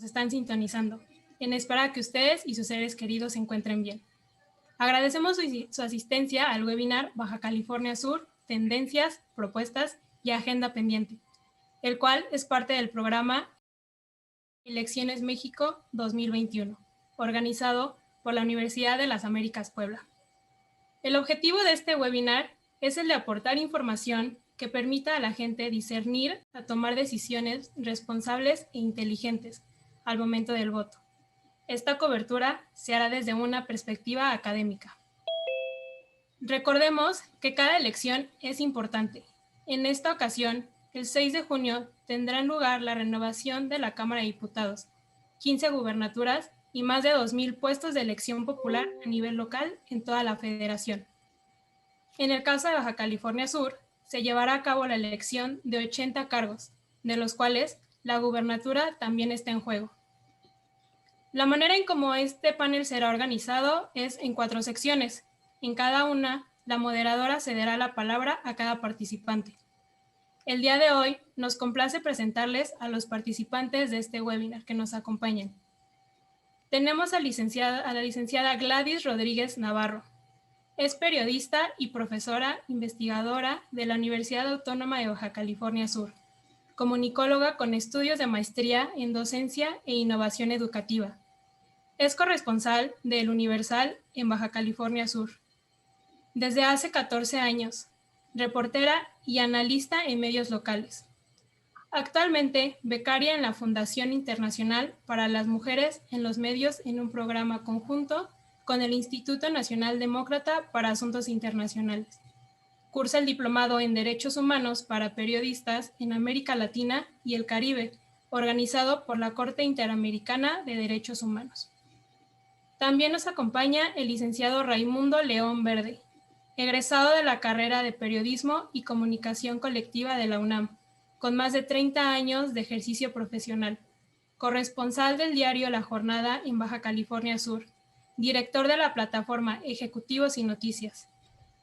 están sintonizando, en espera que ustedes y sus seres queridos se encuentren bien. Agradecemos su asistencia al webinar Baja California Sur, Tendencias, Propuestas y Agenda Pendiente, el cual es parte del programa Elecciones México 2021, organizado por la Universidad de las Américas Puebla. El objetivo de este webinar es el de aportar información que permita a la gente discernir a tomar decisiones responsables e inteligentes al momento del voto. Esta cobertura se hará desde una perspectiva académica. Recordemos que cada elección es importante. En esta ocasión, el 6 de junio tendrá lugar la renovación de la Cámara de Diputados, 15 gubernaturas y más de 2,000 puestos de elección popular a nivel local en toda la federación. En el caso de Baja California Sur, se llevará a cabo la elección de 80 cargos, de los cuales la gubernatura también está en juego. La manera en cómo este panel será organizado es en 4 secciones. En cada una, la moderadora cederá la palabra a cada participante. El día de hoy nos complace presentarles a los participantes de este webinar que nos acompañan. Tenemos a la licenciada Gladys Rodríguez Navarro. Es periodista y profesora investigadora de la Universidad Autónoma de Baja California Sur, comunicóloga con estudios de maestría en docencia e innovación educativa. Es corresponsal de El Universal en Baja California Sur. Desde hace 14 años, reportera y analista en medios locales. Actualmente, becaria en la Fundación Internacional para las Mujeres en los Medios en un programa conjunto con el Instituto Nacional Demócrata para Asuntos Internacionales. Cursa el diplomado en Derechos Humanos para Periodistas en América Latina y el Caribe, organizado por la Corte Interamericana de Derechos Humanos. También nos acompaña el licenciado Raimundo León Verde, egresado de la carrera de Periodismo y Comunicación Colectiva de la UNAM, con más de 30 años de ejercicio profesional, corresponsal del diario La Jornada en Baja California Sur, director de la plataforma Ejecutivos y Noticias,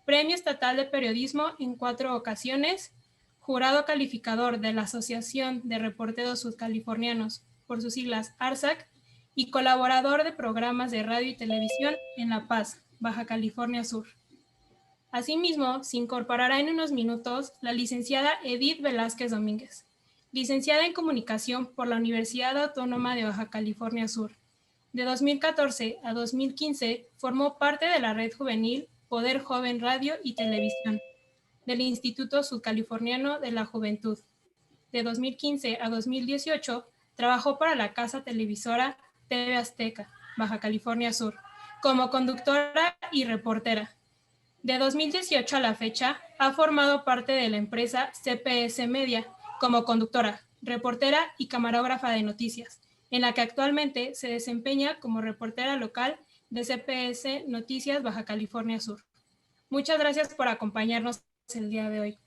Premio Estatal de Periodismo en 4 ocasiones, jurado calificador de la Asociación de Reporteros Sudcalifornianos, por sus siglas ARSAC, y colaborador de programas de radio y televisión en La Paz, Baja California Sur. Asimismo, se incorporará en unos minutos la licenciada Edith Velázquez Domínguez, licenciada en Comunicación por la Universidad Autónoma de Baja California Sur. De 2014 a 2015 formó parte de la red juvenil Poder Joven Radio y Televisión del Instituto Sudcaliforniano de la Juventud. De 2015 a 2018 trabajó para la casa televisora TV Azteca, Baja California Sur, como conductora y reportera. De 2018 a la fecha, ha formado parte de la empresa CPS Media como conductora, reportera y camarógrafa de noticias, en la que actualmente se desempeña como reportera local de CPS Noticias Baja California Sur. Muchas gracias por acompañarnos el día de hoy.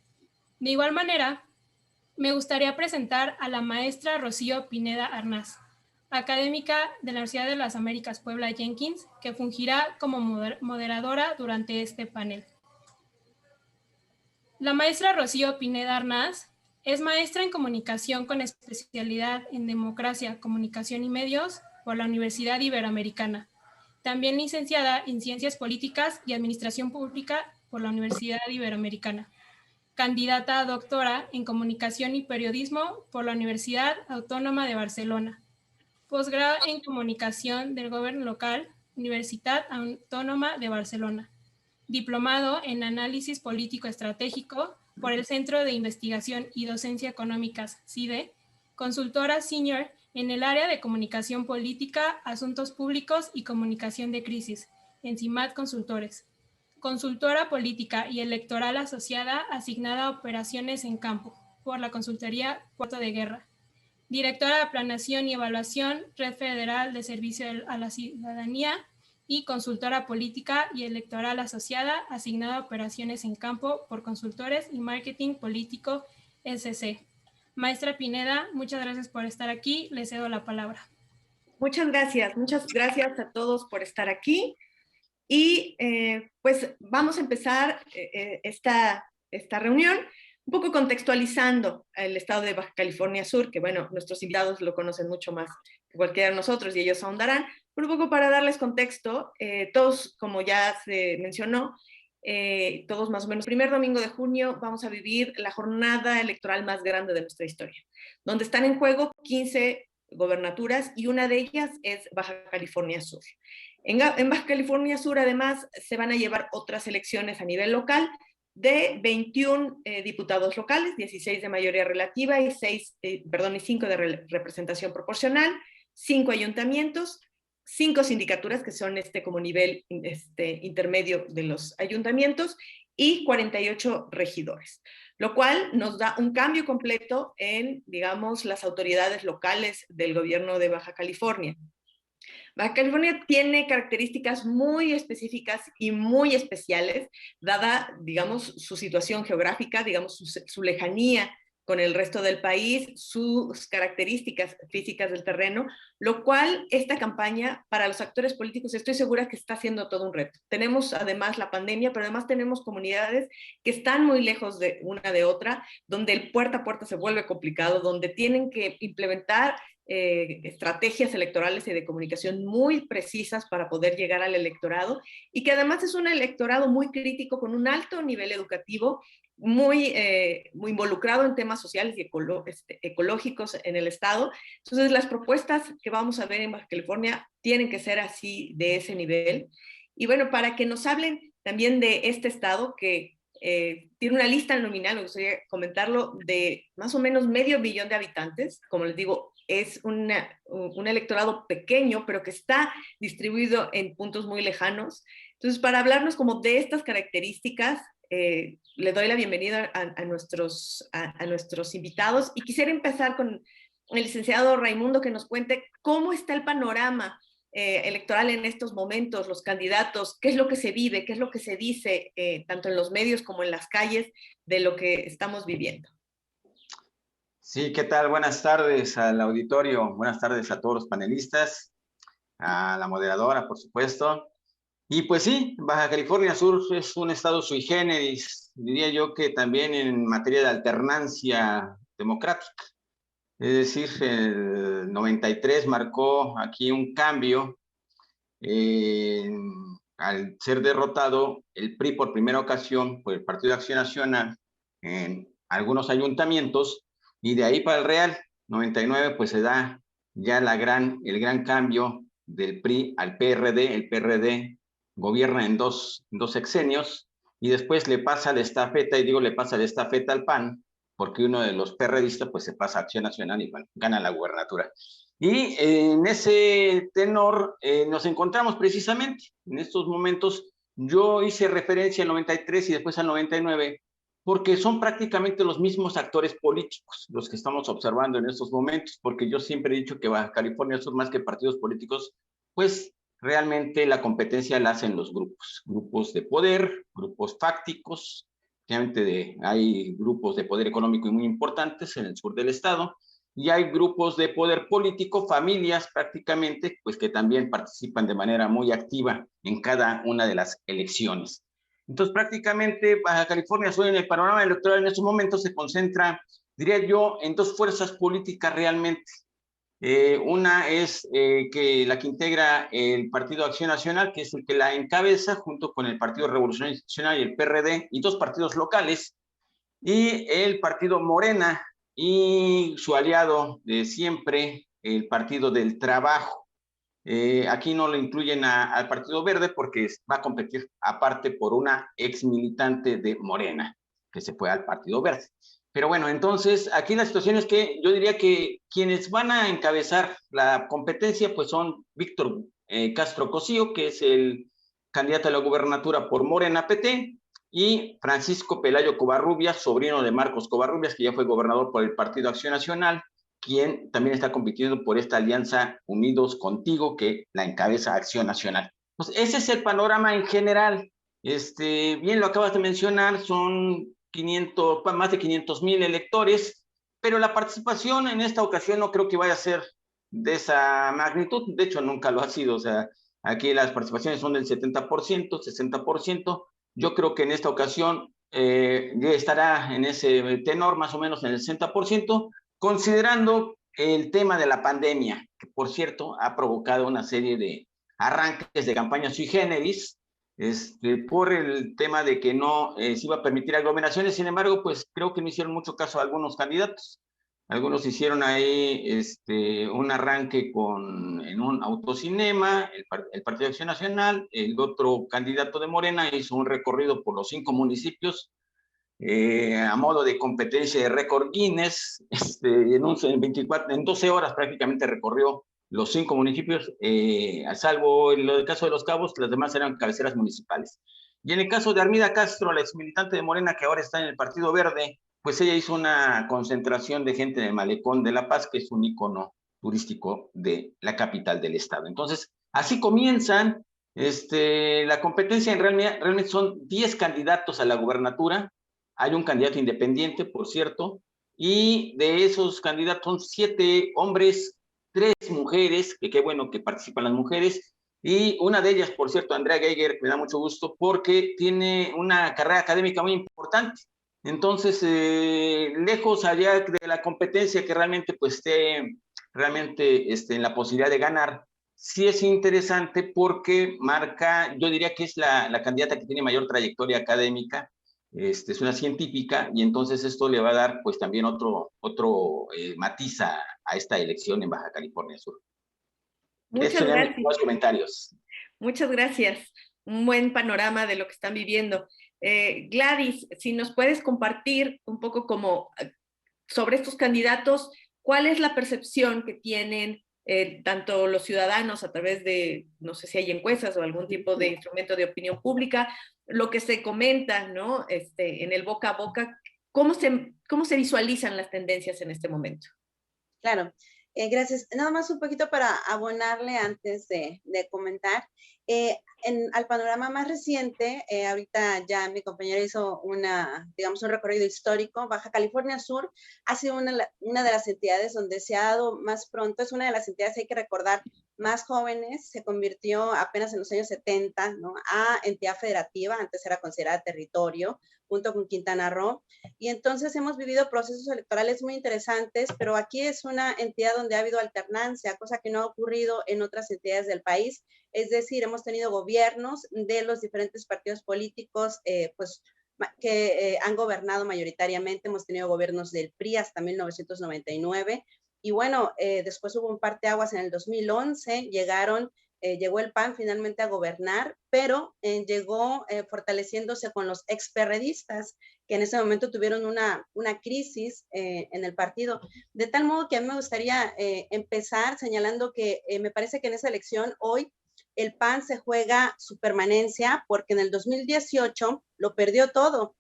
De igual manera, me gustaría presentar a la maestra Rocío Pineda Arnaz, académica de la Universidad de las Américas Puebla Jenkins, que fungirá como moderadora durante este panel. La maestra Rocío Pineda Arnaz es maestra en comunicación con especialidad en democracia, comunicación y medios por la Universidad Iberoamericana. También licenciada en Ciencias Políticas y Administración Pública por la Universidad Iberoamericana. Candidata a doctora en Comunicación y Periodismo por la Universidad Autónoma de Barcelona. Posgrado en Comunicación del Gobierno Local, Universidad Autónoma de Barcelona. Diplomado en Análisis Político Estratégico por el Centro de Investigación y Docencia Económicas, CIDE. Consultora senior en el área de Comunicación Política, Asuntos Públicos y Comunicación de Crisis, en CIMAD Consultores. Consultora política y electoral asociada asignada a operaciones en campo por la Consultoría Puerto de Guerra. Directora de Planeación y Evaluación, Red Federal de Servicio a la Ciudadanía y consultora política y electoral asociada asignada a operaciones en campo por Consultores y Marketing Político SC. Maestra Pineda, muchas gracias por estar aquí. Le cedo la palabra. Muchas gracias a todos por estar aquí. Y pues vamos a empezar esta reunión un poco contextualizando el estado de Baja California Sur, que bueno, nuestros invitados lo conocen mucho más que cualquiera de nosotros y ellos ahondarán, pero un poco para darles contexto, todos, como ya se mencionó, todos más o menos, primer domingo de junio vamos a vivir la jornada electoral más grande de nuestra historia, donde están en juego 15 gobernaturas y una de ellas es Baja California Sur. En Baja California Sur, además, se van a llevar otras elecciones a nivel local de 21 diputados locales, 16 de mayoría relativa y 5 de representación proporcional, 5 ayuntamientos, 5 sindicaturas, que son como nivel intermedio de los ayuntamientos, y 48 regidores, lo cual nos da un cambio completo en, digamos, las autoridades locales del gobierno de Baja California. Baja California tiene características muy específicas y muy especiales, dada, digamos, su situación geográfica, digamos, su lejanía con el resto del país, sus características físicas del terreno, lo cual esta campaña para los actores políticos estoy segura que está siendo todo un reto. Tenemos además la pandemia, pero además tenemos comunidades que están muy lejos de una de otra, donde el puerta a puerta se vuelve complicado, donde tienen que implementar estrategias electorales y de comunicación muy precisas para poder llegar al electorado, y que además es un electorado muy crítico con un alto nivel educativo, muy involucrado en temas sociales y ecológicos en el estado. Entonces las propuestas que vamos a ver en Baja California tienen que ser así, de ese nivel. Y bueno, para que nos hablen también de este estado que tiene una lista nominal, me gustaría comentarlo, de más o menos 500,000 de habitantes. Como les digo, es un electorado pequeño, pero que está distribuido en puntos muy lejanos. Entonces, para hablarnos como de estas características, le doy la bienvenida a nuestros invitados, y quisiera empezar con el licenciado Raimundo, que nos cuente cómo está el panorama electoral en estos momentos, los candidatos, qué es lo que se vive, qué es lo que se dice, tanto en los medios como en las calles, de lo que estamos viviendo. Sí, ¿qué tal? Buenas tardes al auditorio, buenas tardes a todos los panelistas, a la moderadora, por supuesto. Y pues sí, Baja California Sur es un estado sui generis, diría yo que también en materia de alternancia democrática. Es decir, el 93 marcó aquí un cambio al ser derrotado el PRI por primera ocasión por el Partido de Acción Nacional en algunos ayuntamientos, y de ahí para el Real, 99, pues se da ya el gran cambio del PRI al PRD. El PRD gobierna en dos sexenios, y después le pasa la estafeta, y digo le pasa la estafeta al PAN, porque uno de los PRDistas pues se pasa a Acción Nacional y bueno, gana la gubernatura. Y en ese tenor nos encontramos precisamente en estos momentos. Yo hice referencia al 93 y después al 99, porque son prácticamente los mismos actores políticos los que estamos observando en estos momentos, porque yo siempre he dicho que Baja California Sur, más que partidos políticos, pues realmente la competencia la hacen los grupos de poder, grupos fácticos. Realmente hay grupos de poder económico muy importantes en el sur del estado, y hay grupos de poder político, familias prácticamente, pues que también participan de manera muy activa en cada una de las elecciones. Entonces, prácticamente Baja California Sur en el panorama electoral en estos momentos se concentra, diría yo, en dos fuerzas políticas realmente. Una es que la que integra el Partido Acción Nacional, que es el que la encabeza, junto con el Partido Revolucionario Institucional y el PRD, y dos partidos locales, y el Partido Morena y su aliado de siempre, el Partido del Trabajo. Aquí no lo incluyen al Partido Verde porque va a competir aparte por una ex militante de Morena que se fue al Partido Verde. Pero bueno, entonces aquí la situación es que yo diría que quienes van a encabezar la competencia pues son Víctor Castro Cosío, que es el candidato a la gubernatura por Morena PT, y Francisco Pelayo Covarrubias, sobrino de Marcos Covarrubias, que ya fue gobernador por el Partido Acción Nacional, quien también está compitiendo por esta alianza Unidos Contigo, que la encabeza Acción Nacional. Pues ese es el panorama en general. Bien lo acabas de mencionar, son más de 500,000 electores, pero la participación en esta ocasión no creo que vaya a ser de esa magnitud. De hecho, nunca lo ha sido. O sea, aquí las participaciones son del 70%, 60%. Yo creo que en esta ocasión ya estará en ese tenor, más o menos en el 60%, considerando el tema de la pandemia, que por cierto ha provocado una serie de arranques de campañas sui generis, por el tema de que no se iba a permitir aglomeraciones. Sin embargo, pues creo que no hicieron mucho caso a algunos candidatos. Algunos hicieron ahí un arranque en un autocinema, el Partido de Acción Nacional. El otro candidato de Morena hizo un recorrido por los 5 municipios a modo de competencia de récord Guinness. En 12 horas prácticamente recorrió los 5 municipios, salvo en el caso de Los Cabos, las demás eran cabeceras municipales. Y en el caso de Armida Castro, la exmilitante de Morena, que ahora está en el Partido Verde, pues ella hizo una concentración de gente en el Malecón de La Paz, que es un ícono turístico de la capital del estado. Entonces, así comienzan la competencia. Realmente son 10 candidatos a la gubernatura. Hay un candidato independiente, por cierto, y de esos candidatos son 7 hombres, 3 mujeres, que qué bueno que participan las mujeres, y una de ellas, por cierto, Andrea Geiger, me da mucho gusto porque tiene una carrera académica muy importante. Entonces, lejos allá de la competencia que realmente pues esté realmente en la posibilidad de ganar, sí es interesante porque marca, yo diría que es la candidata que tiene mayor trayectoria académica. Es una científica, y entonces esto le va a dar pues también otro matiz a esta elección en Baja California Sur. Muchas Estos serían gracias. mis comentarios. Muchas gracias. Un buen panorama de lo que están viviendo. Gladys, si nos puedes compartir un poco como sobre estos candidatos, ¿cuál es la percepción que tienen tanto los ciudadanos a través de, no sé si hay encuestas o algún tipo de instrumento de opinión pública, lo que se comenta, ¿no? En el boca a boca, ¿cómo se visualizan las tendencias en este momento? Claro, gracias. Nada más un poquito para abonarle antes de comentar. Al panorama más reciente, ahorita ya mi compañera hizo digamos, un recorrido histórico. Baja California Sur ha sido una de las entidades donde se ha dado más pronto, es una de las entidades, hay que recordar, más jóvenes, se convirtió apenas en los años 70, ¿no?, a entidad federativa, antes era considerada territorio, junto con Quintana Roo, y entonces hemos vivido procesos electorales muy interesantes, pero aquí es una entidad donde ha habido alternancia, cosa que no ha ocurrido en otras entidades del país. Es decir, hemos tenido gobiernos de los diferentes partidos políticos, pues, que han gobernado mayoritariamente. Hemos tenido gobiernos del PRI hasta 1999, y bueno, después hubo un parteaguas en el 2011, llegó el PAN finalmente a gobernar, pero llegó fortaleciéndose con los experredistas, que en ese momento tuvieron una crisis en el partido, de tal modo que a mí me gustaría empezar señalando que me parece que en esa elección hoy el PAN se juega su permanencia, porque en el 2018 lo perdió todo,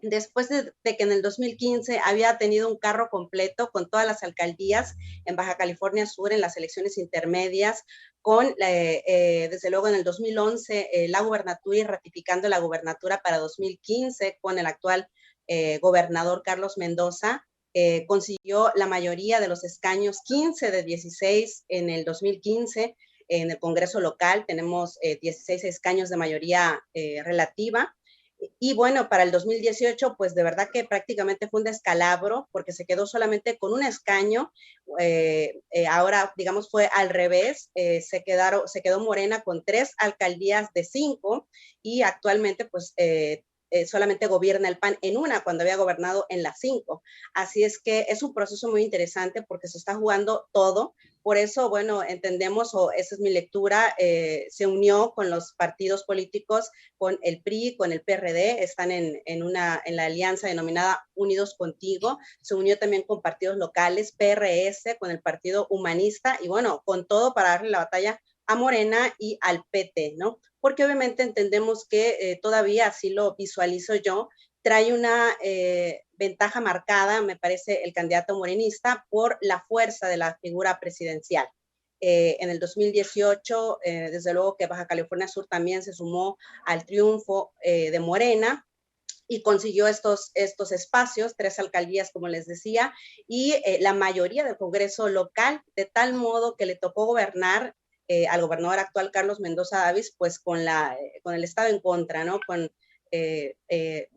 después de que en el 2015 había tenido un carro completo con todas las alcaldías en Baja California Sur en las elecciones intermedias, desde luego en el 2011 la gubernatura, y ratificando la gubernatura para 2015 con el actual gobernador Carlos Mendoza, consiguió la mayoría de los escaños, 15 de 16 en el 2015. En el Congreso local tenemos 16 escaños de mayoría relativa. Y bueno, para el 2018, pues de verdad que prácticamente fue un descalabro, porque se quedó solamente con un escaño. Ahora, digamos, fue al revés. Se quedó Morena con 3 alcaldías de 5, y actualmente, pues, solamente gobierna el PAN en una, cuando había gobernado en las 5. Así es que es un proceso muy interesante porque se está jugando todo. Por eso, bueno, entendemos, o esa es mi lectura, se unió con los partidos políticos, con el PRI, con el PRD, están en la alianza denominada Unidos Contigo. Se unió también con partidos locales, PRS, con el Partido Humanista, y bueno, con todo para darle la batalla a Morena y al PT, ¿no? Porque obviamente entendemos que todavía, así lo visualizo yo, trae una ventaja marcada, me parece, el candidato morenista por la fuerza de la figura presidencial. En el 2018, desde luego que Baja California Sur también se sumó al triunfo de Morena y consiguió estos espacios, 3 alcaldías, como les decía, y la mayoría del Congreso local, de tal modo que le tocó gobernar al gobernador actual Carlos Mendoza Davis, pues con el Estado en contra, ¿no? Con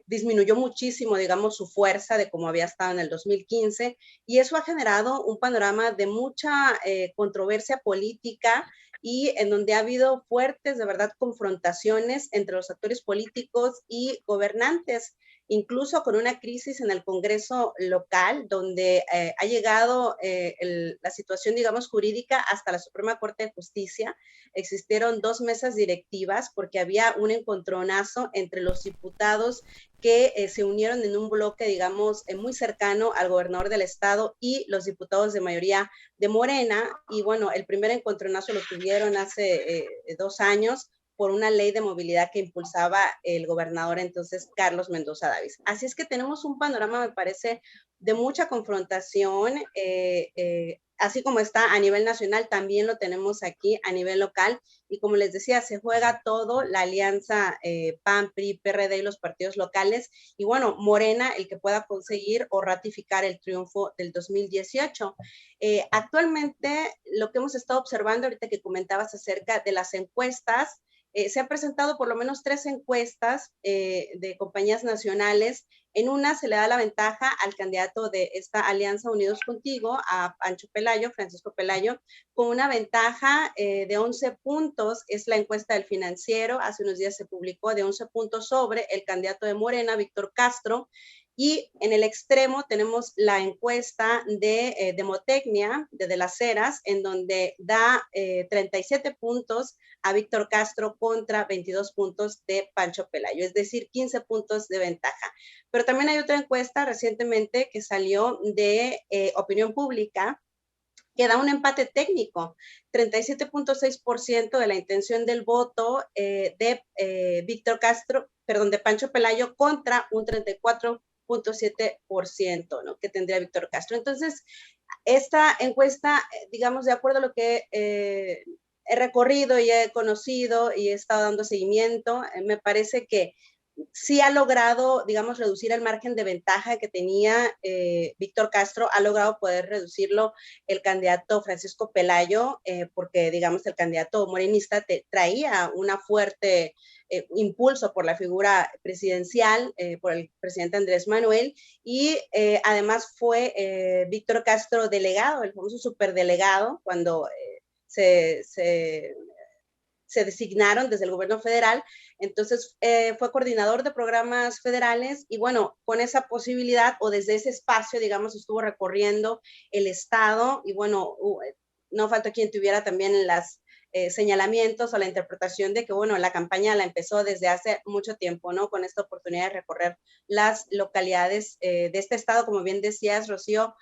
disminuyó muchísimo, digamos, su fuerza de como había estado en el 2015, y eso ha generado un panorama de mucha controversia política, y en donde ha habido fuertes, de verdad, confrontaciones entre los actores políticos y gobernantes, incluso con una crisis en el Congreso local, donde ha llegado la situación, digamos, jurídica hasta la Suprema Corte de Justicia. Existieron 2 mesas directivas porque había un encontronazo entre los diputados que se unieron en un bloque, digamos, muy cercano al gobernador del estado y los diputados de mayoría de Morena. Y bueno, el primer encontronazo lo tuvieron hace 2 años por una ley de movilidad que impulsaba el gobernador entonces Carlos Mendoza Davis. Así es que tenemos un panorama, me parece, de mucha confrontación, así como está a nivel nacional, también lo tenemos aquí a nivel local, y como les decía, se juega todo, la alianza PAN, PRI, PRD y los partidos locales, y bueno, Morena, el que pueda conseguir o ratificar el triunfo del 2018. Actualmente, lo que hemos estado observando, ahorita que comentabas acerca de las encuestas, se han presentado por lo menos 3 encuestas de compañías nacionales. En una se le da la ventaja al candidato de esta alianza Unidos Contigo, a Pancho Pelayo, Francisco Pelayo, con una ventaja de 11 puntos. Es la encuesta del Financiero, hace unos días se publicó, de 11 puntos sobre el candidato de Morena, Víctor Castro. Y en el extremo tenemos la encuesta de Demotecnia, de las Heras, en donde da 37 puntos a Víctor Castro contra 22 puntos de Pancho Pelayo, es decir, 15 puntos de ventaja. Pero también hay otra encuesta recientemente que salió de Opinión Pública, que da un empate técnico, 37.6% de la intención del voto de Víctor Castro, perdón, de Pancho Pelayo contra un 34.7%, ¿no?, que tendría Víctor Castro. Entonces, esta encuesta, digamos, de acuerdo a lo que he recorrido y he conocido y he estado dando seguimiento, me parece que sí ha logrado, digamos, reducir el margen de ventaja que tenía Víctor Castro, ha logrado poder reducirlo el candidato Francisco Pelayo, porque, digamos, el candidato morenista traía una fuerte impulso por la figura presidencial, por el presidente Andrés Manuel, y además fue Víctor Castro delegado, el famoso superdelegado, cuando se designaron desde el gobierno federal. Entonces fue coordinador de programas federales, y bueno, con esa posibilidad o desde ese espacio, digamos, estuvo recorriendo el estado, y bueno, no faltó quien tuviera también las señalamientos o la interpretación de que, bueno, la campaña la empezó desde hace mucho tiempo, ¿no?, con esta oportunidad de recorrer las localidades de este estado, como bien decías, Rocío,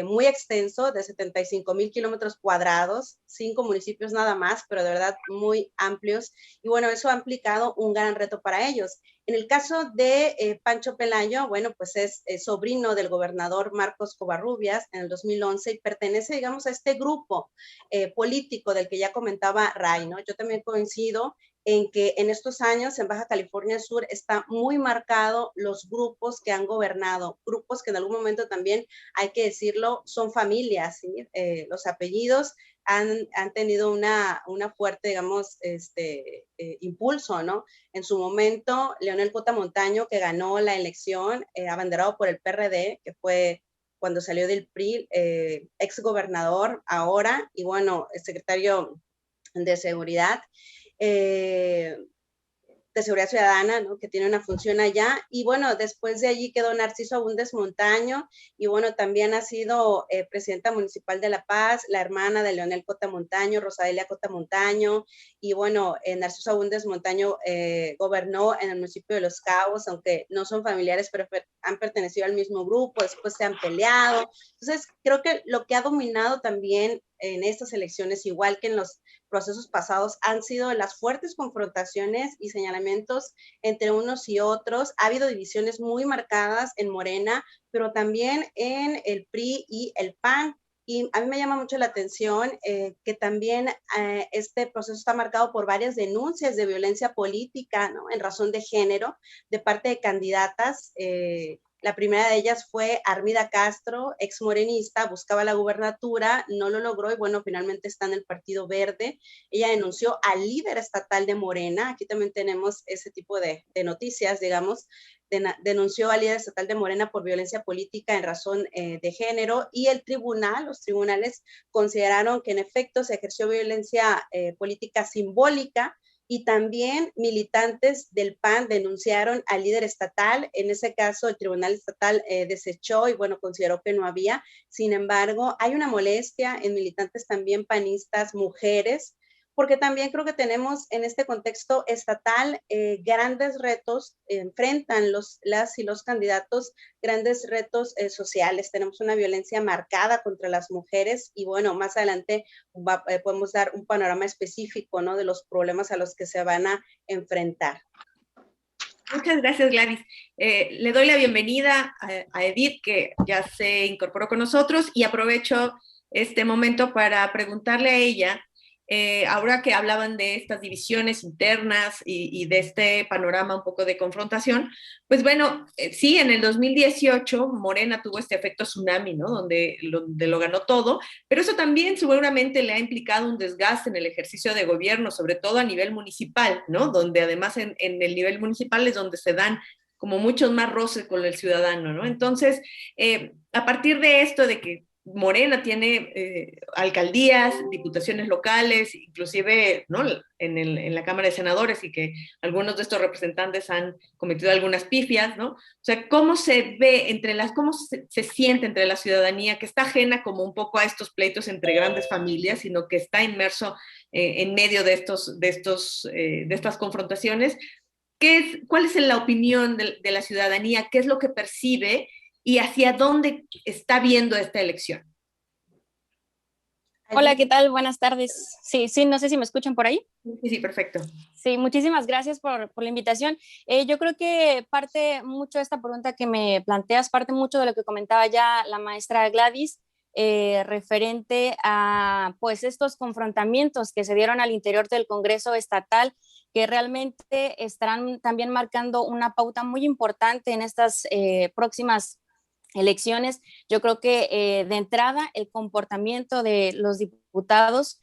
muy extenso, de 75,000 kilómetros cuadrados, 5 municipios nada más, pero de verdad muy amplios, y bueno, eso ha implicado un gran reto para ellos. En el caso de Pancho Pelayo, bueno, pues es sobrino del gobernador Marcos Covarrubias en el 2011 y pertenece, digamos, a este grupo político del que ya comentaba Ray, ¿no? Yo también coincido en que en estos años en Baja California Sur está muy marcado los grupos que han gobernado, grupos que en algún momento también, hay que decirlo, son familias, ¿sí? Los apellidos han tenido una fuerte, digamos, impulso, ¿no? En su momento, Leonel Cota Montaño, que ganó la elección, abanderado por el PRD, que fue cuando salió del PRI, ex gobernador ahora, y bueno, secretario de Seguridad, de Seguridad Ciudadana, ¿no?, que tiene una función allá. Y bueno, después de allí quedó Narciso Abundes Montaño, y bueno, también ha sido presidenta municipal de La Paz, la hermana de Leonel Cota Montaño, Rosadelia Cota Montaño, y bueno, Narciso Abundes Montaño gobernó en el municipio de Los Cabos, aunque no son familiares, pero han pertenecido al mismo grupo, después se han peleado. Entonces, creo que lo que ha dominado también en estas elecciones, igual que en los procesos pasados, han sido las fuertes confrontaciones y señalamientos entre unos y otros. Ha habido divisiones muy marcadas en Morena, pero también en el PRI y el PAN. Y a mí me llama mucho la atención que también este proceso está marcado por varias denuncias de violencia política, ¿no?, en razón de género, de parte de candidatas. La primera de ellas fue Armida Castro, ex morenista, buscaba la gubernatura, no lo logró y bueno, finalmente está en el Partido Verde. Ella denunció al líder estatal de Morena, aquí también tenemos ese tipo de noticias, digamos, denunció al líder estatal de Morena por violencia política en razón de género y los tribunales consideraron que en efecto se ejerció violencia política simbólica y también militantes del PAN denunciaron al líder estatal. En ese caso, el Tribunal Estatal desechó y, bueno, consideró que no había. Sin embargo, hay una molestia en militantes también panistas, mujeres, porque también creo que tenemos en este contexto estatal grandes retos, enfrentan las y los candidatos grandes retos sociales. Tenemos una violencia marcada contra las mujeres y bueno, más adelante podemos dar un panorama específico, ¿no?, de los problemas a los que se van a enfrentar. Muchas gracias, Gladys. Le doy la bienvenida a Edith, que ya se incorporó con nosotros, y aprovecho este momento para preguntarle a ella, ahora que hablaban de estas divisiones internas y de este panorama un poco de confrontación, pues bueno, sí, en el 2018 Morena tuvo este efecto tsunami, ¿no? Donde lo ganó todo, pero eso también seguramente le ha implicado un desgaste en el ejercicio de gobierno, sobre todo a nivel municipal, ¿no? Donde además en el nivel municipal es donde se dan como muchos más roces con el ciudadano, ¿no? Entonces, a partir de esto, de que Morena tiene alcaldías, diputaciones locales, inclusive, ¿no?, en la Cámara de Senadores, y que algunos de estos representantes han cometido algunas pifias, ¿no? O sea, ¿cómo se ve cómo se siente entre la ciudadanía que está ajena como un poco a estos pleitos entre grandes familias, sino que está inmerso en medio de estas confrontaciones? ¿Cuál es la opinión de la ciudadanía? ¿Qué es lo que percibe? ¿Y hacia dónde está viendo esta elección? Hola, ¿qué tal? Buenas tardes. Sí, no sé si me escuchan por ahí. Sí, perfecto. Sí, muchísimas gracias por la invitación. Yo creo que parte mucho de esta pregunta que me planteas, parte mucho de lo que comentaba ya la maestra Gladys, referente a pues estos confrontamientos que se dieron al interior del Congreso Estatal, que realmente estarán también marcando una pauta muy importante en estas próximas elecciones. Yo creo que de entrada el comportamiento de los diputados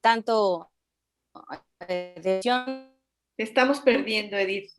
tanto Te estamos perdiendo, Edith.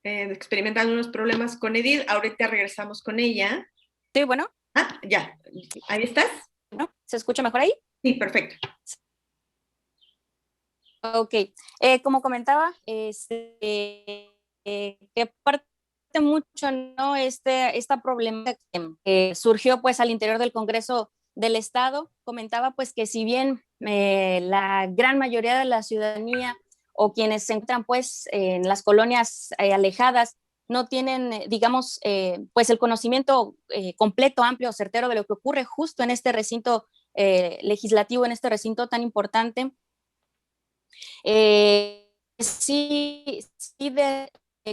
Experimentando unos problemas con Edith. Ahorita regresamos con ella. Sí, bueno. Ah, ya. ¿Ahí estás? ¿No? ¿Se escucha mejor ahí? Sí, perfecto. Ok. Como comentaba, que parte mucho, ¿no?, esta problemática que surgió pues al interior del Congreso del Estado. Comentaba pues que si bien la gran mayoría de la ciudadanía o quienes se encuentran pues en las colonias alejadas no tienen, digamos, pues el conocimiento completo, amplio, certero de lo que ocurre justo en este recinto legislativo, en este recinto tan importante,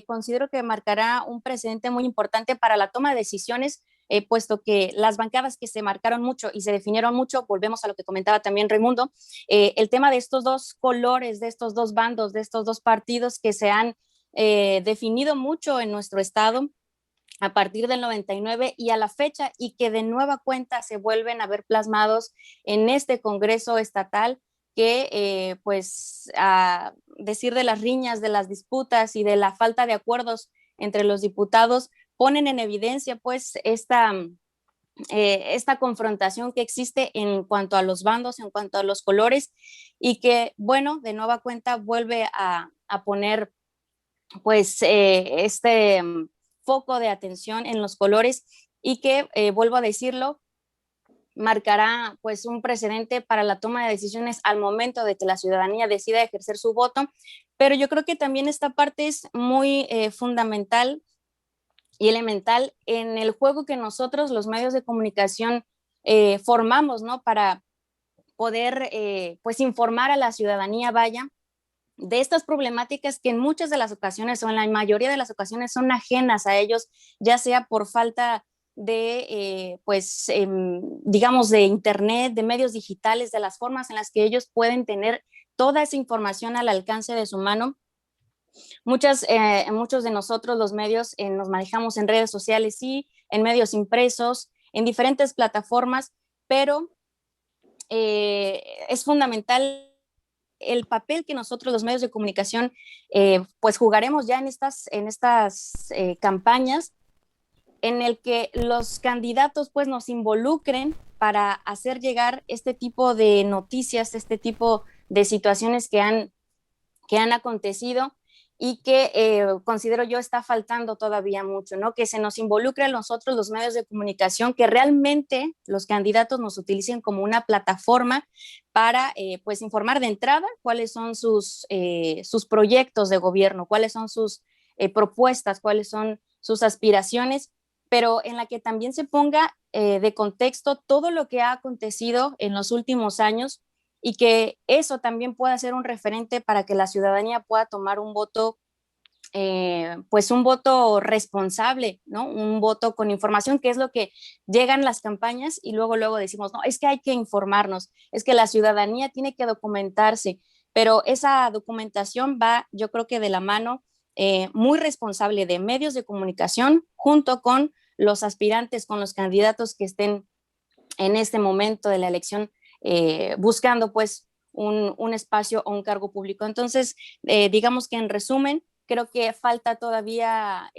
considero que marcará un precedente muy importante para la toma de decisiones, puesto que las bancadas que se marcaron mucho y se definieron mucho, volvemos a lo que comentaba también Raimundo, el tema de estos dos colores, de estos dos bandos, de estos dos partidos que se han definido mucho en nuestro estado a partir del 99 y a la fecha, y que de nueva cuenta se vuelven a ver plasmados en este Congreso estatal, que pues a decir de las riñas, de las disputas y de la falta de acuerdos entre los diputados, ponen en evidencia pues esta esta confrontación que existe en cuanto a los bandos, en cuanto a los colores, y que, bueno, de nueva cuenta vuelve a poner pues este foco de atención en los colores y que, vuelvo a decirlo, marcará pues un precedente para la toma de decisiones al momento de que la ciudadanía decida ejercer su voto. Pero yo creo que también esta parte es muy fundamental y elemental en el juego que nosotros, los medios de comunicación, formamos, ¿no? Para poder pues informar a la ciudadanía, vaya, de estas problemáticas que en muchas de las ocasiones o en la mayoría de las ocasiones son ajenas a ellos, ya sea por falta de, pues, digamos, de internet, de medios digitales, de las formas en las que ellos pueden tener toda esa información al alcance de su mano. Muchos de nosotros, los medios, nos manejamos en redes sociales, sí, en medios impresos, en diferentes plataformas, pero es fundamental el papel que nosotros, los medios de comunicación, pues jugaremos ya en estas campañas, en el que los candidatos pues nos involucren para hacer llegar este tipo de noticias, este tipo de situaciones que han acontecido y que considero yo está faltando todavía mucho, ¿no? Que se nos involucre a nosotros, los medios de comunicación, que realmente los candidatos nos utilicen como una plataforma para pues informar de entrada cuáles son sus proyectos de gobierno, cuáles son sus propuestas, cuáles son sus aspiraciones, pero en la que también se ponga de contexto todo lo que ha acontecido en los últimos años y que eso también pueda ser un referente para que la ciudadanía pueda tomar un voto, pues un voto responsable, ¿no? Un voto con información, que es lo que llegan las campañas y luego decimos, no, es que hay que informarnos, es que la ciudadanía tiene que documentarse, pero esa documentación va, yo creo que de la mano muy responsable de medios de comunicación junto con los aspirantes, con los candidatos que estén en este momento de la elección buscando pues un espacio o un cargo público. Entonces, digamos que en resumen, creo que falta todavía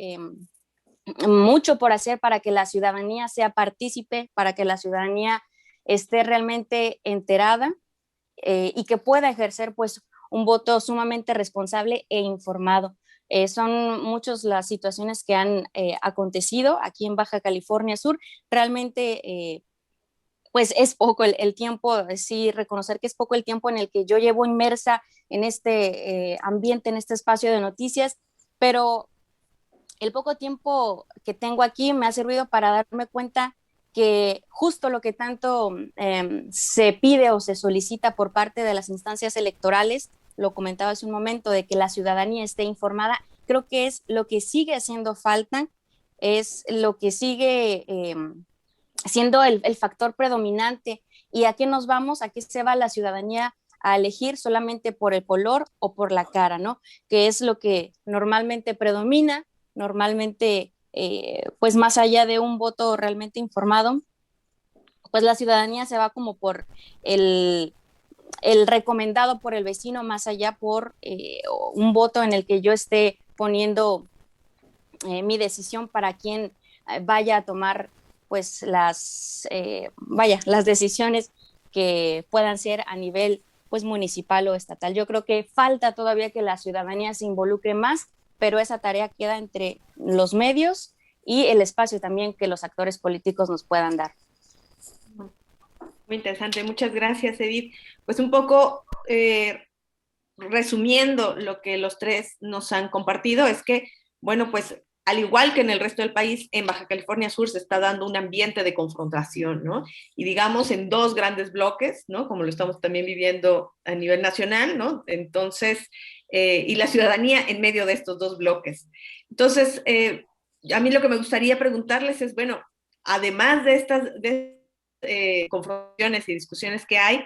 mucho por hacer para que la ciudadanía sea partícipe, para que la ciudadanía esté realmente enterada y que pueda ejercer pues un voto sumamente responsable e informado. Son muchas las situaciones que han acontecido aquí en Baja California Sur. Realmente pues es poco el tiempo, sí, reconocer que es poco el tiempo en el que yo llevo inmersa en este ambiente, en este espacio de noticias, pero el poco tiempo que tengo aquí me ha servido para darme cuenta que justo lo que tanto se pide o se solicita por parte de las instancias electorales, lo comentaba hace un momento, de que la ciudadanía esté informada, creo que es lo que sigue haciendo falta, es lo que sigue siendo el factor predominante. ¿Y a qué nos vamos? ¿A qué se va la ciudadanía a elegir solamente por el color o por la cara, ¿no? Que es lo que normalmente predomina, normalmente, pues más allá de un voto realmente informado, pues la ciudadanía se va como por el recomendado por el vecino, más allá por un voto en el que yo esté poniendo mi decisión para quien vaya a tomar pues las decisiones que puedan ser a nivel pues municipal o estatal. Yo creo que falta todavía que la ciudadanía se involucre más, pero esa tarea queda entre los medios y el espacio también que los actores políticos nos puedan dar. Muy interesante, muchas gracias, Edith. Pues un poco resumiendo lo que los tres nos han compartido, es que, bueno, pues al igual que en el resto del país, en Baja California Sur se está dando un ambiente de confrontación, ¿no? Y digamos en dos grandes bloques, ¿no? Como lo estamos también viviendo a nivel nacional, ¿no? Entonces, y la ciudadanía en medio de estos dos bloques. Entonces, a mí lo que me gustaría preguntarles es, bueno, además de estas confrontaciones y discusiones que hay,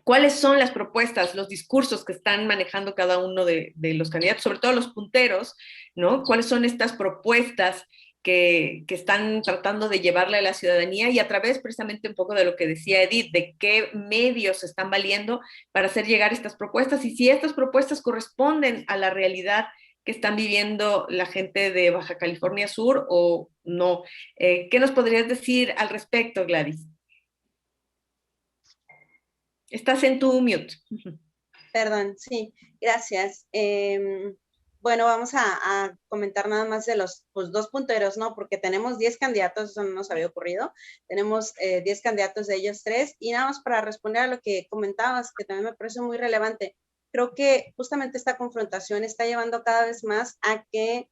¿cuáles son las propuestas, los discursos que están manejando cada uno de los candidatos, sobre todo los punteros, ¿no? ¿Cuáles son estas propuestas que están tratando de llevarle a la ciudadanía y a través precisamente un poco de lo que decía Edith, de qué medios se están valiendo para hacer llegar estas propuestas y si estas propuestas corresponden a la realidad que están viviendo la gente de Baja California Sur o no. ¿Qué nos podrías decir al respecto, Gladys? Estás en tu mute. Perdón, sí, gracias. Bueno, vamos a comentar nada más de los pues, 2 punteros, ¿no? Porque tenemos 10 candidatos, eso no nos había ocurrido. Tenemos 10 candidatos de ellos 3. Y nada más para responder a lo que comentabas, que también me parece muy relevante. Creo que justamente esta confrontación está llevando cada vez más a que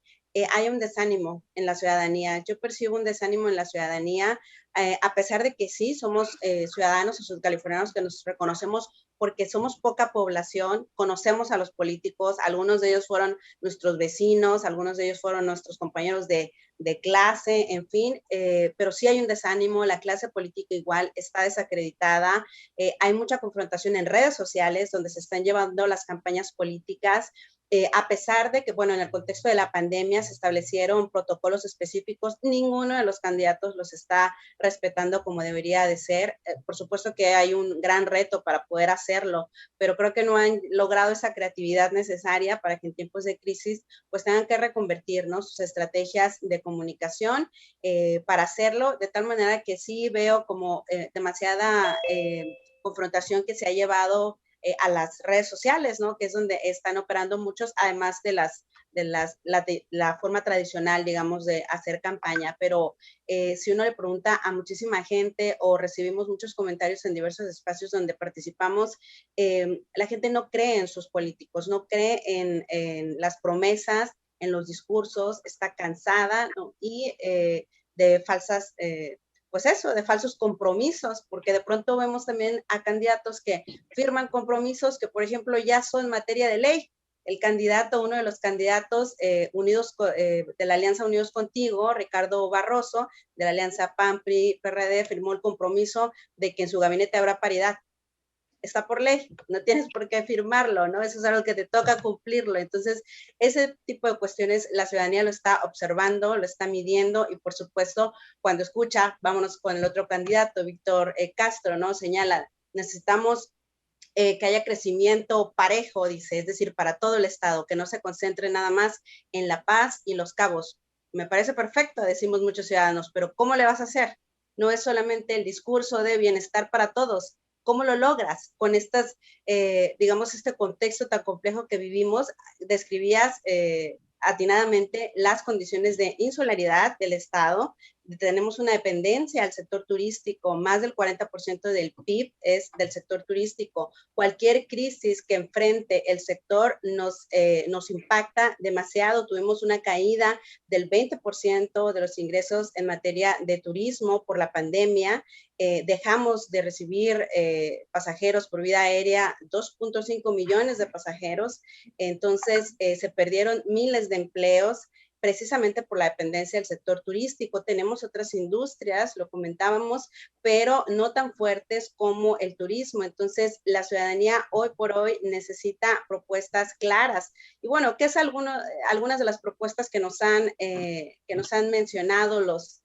haya un desánimo en la ciudadanía. Yo percibo un desánimo en la ciudadanía, a pesar de que sí, somos ciudadanos o sudcalifornianos que nos reconocemos porque somos poca población, conocemos a los políticos, algunos de ellos fueron nuestros vecinos, algunos de ellos fueron nuestros compañeros de clase, en fin, pero sí hay un desánimo, la clase política igual está desacreditada, hay mucha confrontación en redes sociales donde se están llevando las campañas políticas, a pesar de que, bueno, en el contexto de la pandemia se establecieron protocolos específicos, ninguno de los candidatos los está respetando como debería de ser. Por supuesto que hay un gran reto para poder hacerlo, pero creo que no han logrado esa creatividad necesaria para que en tiempos de crisis pues tengan que reconvertir, ¿no?, sus estrategias de comunicación para hacerlo, de tal manera que sí veo como demasiada confrontación que se ha llevado a las redes sociales, ¿no? Que es donde están operando muchos, además de la forma tradicional, digamos, de hacer campaña. Pero si uno le pregunta a muchísima gente o recibimos muchos comentarios en diversos espacios donde participamos, la gente no cree en sus políticos, no cree en las promesas, en los discursos, está cansada, ¿no? Y de falsas pues eso, de falsos compromisos, porque de pronto vemos también a candidatos que firman compromisos que, por ejemplo, ya son materia de ley. El candidato, uno de los candidatos unidos de la Alianza Unidos Contigo, Ricardo Barroso, de la Alianza PAN-PRI-PRD, firmó el compromiso de que en su gabinete habrá paridad. Está por ley, no tienes por qué firmarlo, ¿no? Eso es algo que te toca cumplirlo. Entonces, ese tipo de cuestiones la ciudadanía lo está observando, lo está midiendo y, por supuesto, cuando escucha, vámonos con el otro candidato, Víctor Castro, ¿no? Señala, necesitamos que haya crecimiento parejo, dice, es decir, para todo el Estado, que no se concentre nada más en La Paz y Los Cabos. Me parece perfecto, decimos muchos ciudadanos, pero ¿cómo le vas a hacer? No es solamente el discurso de bienestar para todos. ¿Cómo lo logras con estas, digamos, este contexto tan complejo que vivimos? Describías atinadamente las condiciones de insularidad del Estado. Tenemos una dependencia al sector turístico, más del 40% del PIB es del sector turístico. Cualquier crisis que enfrente el sector nos impacta demasiado. Tuvimos una caída del 20% de los ingresos en materia de turismo por la pandemia. Dejamos de recibir pasajeros por vía aérea, 2.5 millones de pasajeros. Entonces, se perdieron miles de empleos precisamente por la dependencia del sector turístico. Tenemos otras industrias, lo comentábamos, pero no tan fuertes como el turismo. Entonces, la ciudadanía hoy por hoy necesita propuestas claras. Y bueno, ¿qué es algunas de las propuestas que nos han mencionado los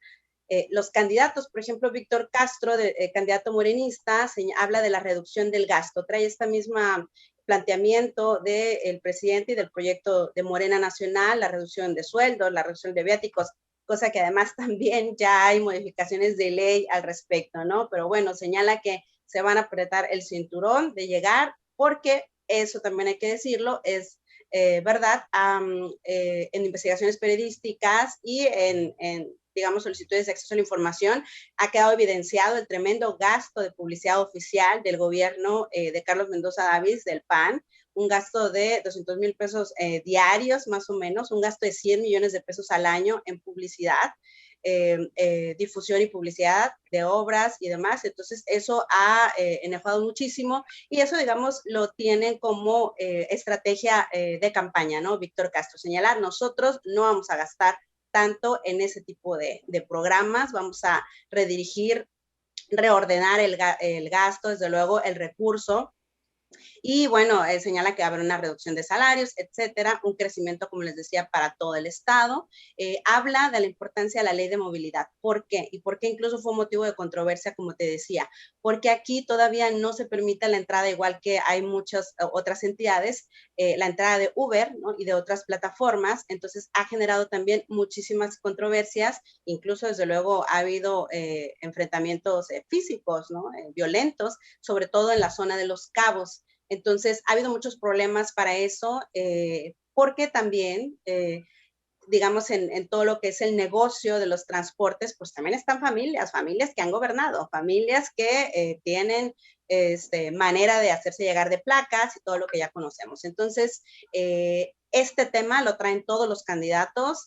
candidatos? Por ejemplo, Víctor Castro, candidato morenista, habla de la reducción del gasto. Trae esta misma planteamiento del presidente y del proyecto de Morena Nacional, la reducción de sueldos, la reducción de viáticos, cosa que además también ya hay modificaciones de ley al respecto, ¿no? Pero bueno, señala que se van a apretar el cinturón de llegar, porque eso también hay que decirlo, es verdad, en investigaciones periodísticas y en digamos, solicitudes de acceso a la información, ha quedado evidenciado el tremendo gasto de publicidad oficial del gobierno de Carlos Mendoza Davis, del PAN, un gasto de 200,000 pesos diarios, más o menos, un gasto de 100 millones de pesos al año en publicidad, difusión y publicidad de obras y demás. Entonces, eso ha enojado muchísimo y eso, digamos, lo tienen como estrategia de campaña, ¿no? Víctor Castro señalar, nosotros no vamos a gastar tanto en ese tipo de programas, vamos a redirigir, reordenar el gasto, desde luego el recurso, Y bueno, señala que habrá una reducción de salarios, etcétera, un crecimiento, como les decía, para todo el Estado. Habla de la importancia de la ley de movilidad. ¿Por qué? Y por qué incluso fue motivo de controversia, como te decía, porque aquí todavía no se permite la entrada, igual que hay muchas otras entidades, la entrada de Uber, ¿no? Y de otras plataformas. Entonces ha generado también muchísimas controversias, incluso desde luego ha habido enfrentamientos físicos, ¿no? Violentos, sobre todo en la zona de Los Cabos. Entonces ha habido muchos problemas para eso, porque también digamos, en todo lo que es el negocio de los transportes, pues también están familias que han gobernado, familias que tienen manera de hacerse llegar de placas y todo lo que ya conocemos. Entonces, este tema lo traen todos los candidatos,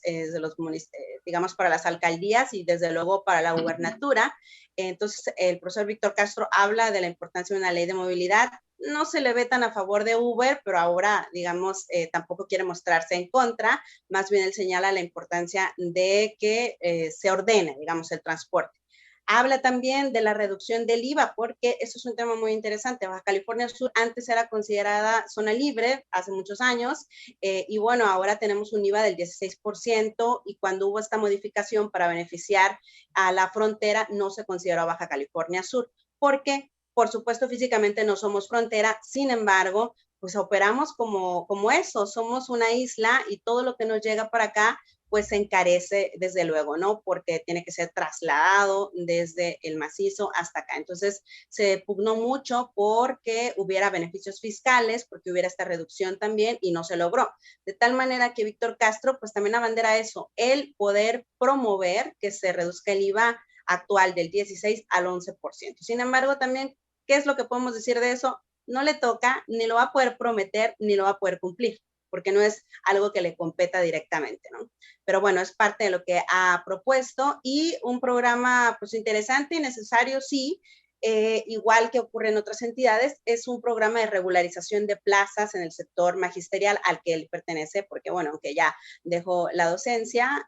digamos, para las alcaldías y desde luego para la gubernatura. Entonces, el profesor Víctor Castro habla de la importancia de una ley de movilidad. No se le ve tan a favor de Uber, pero ahora, digamos, tampoco quiere mostrarse en contra. Más bien él señala la importancia de que se ordene, digamos, el transporte. Habla también de la reducción del IVA, porque eso es un tema muy interesante. Baja California Sur antes era considerada zona libre hace muchos años, y bueno, ahora tenemos un IVA del 16%, y cuando hubo esta modificación para beneficiar a la frontera, no se consideró Baja California Sur. ¿Por qué? Por supuesto, físicamente no somos frontera, sin embargo, pues operamos como eso, somos una isla y todo lo que nos llega para acá, pues se encarece desde luego, ¿no? Porque tiene que ser trasladado desde el macizo hasta acá. Entonces, se pugnó mucho porque hubiera beneficios fiscales, porque hubiera esta reducción también y no se logró. De tal manera que Víctor Castro, pues también abandera eso, el poder promover que se reduzca el IVA actual del 16 al 11%. Sin embargo, también, ¿qué es lo que podemos decir de eso? No le toca, ni lo va a poder prometer, ni lo va a poder cumplir, porque no es algo que le competa directamente, ¿no? Pero bueno, es parte de lo que ha propuesto y un programa pues interesante y necesario, sí, igual que ocurre en otras entidades, es un programa de regularización de plazas en el sector magisterial al que él pertenece, porque bueno, aunque ya dejó la docencia,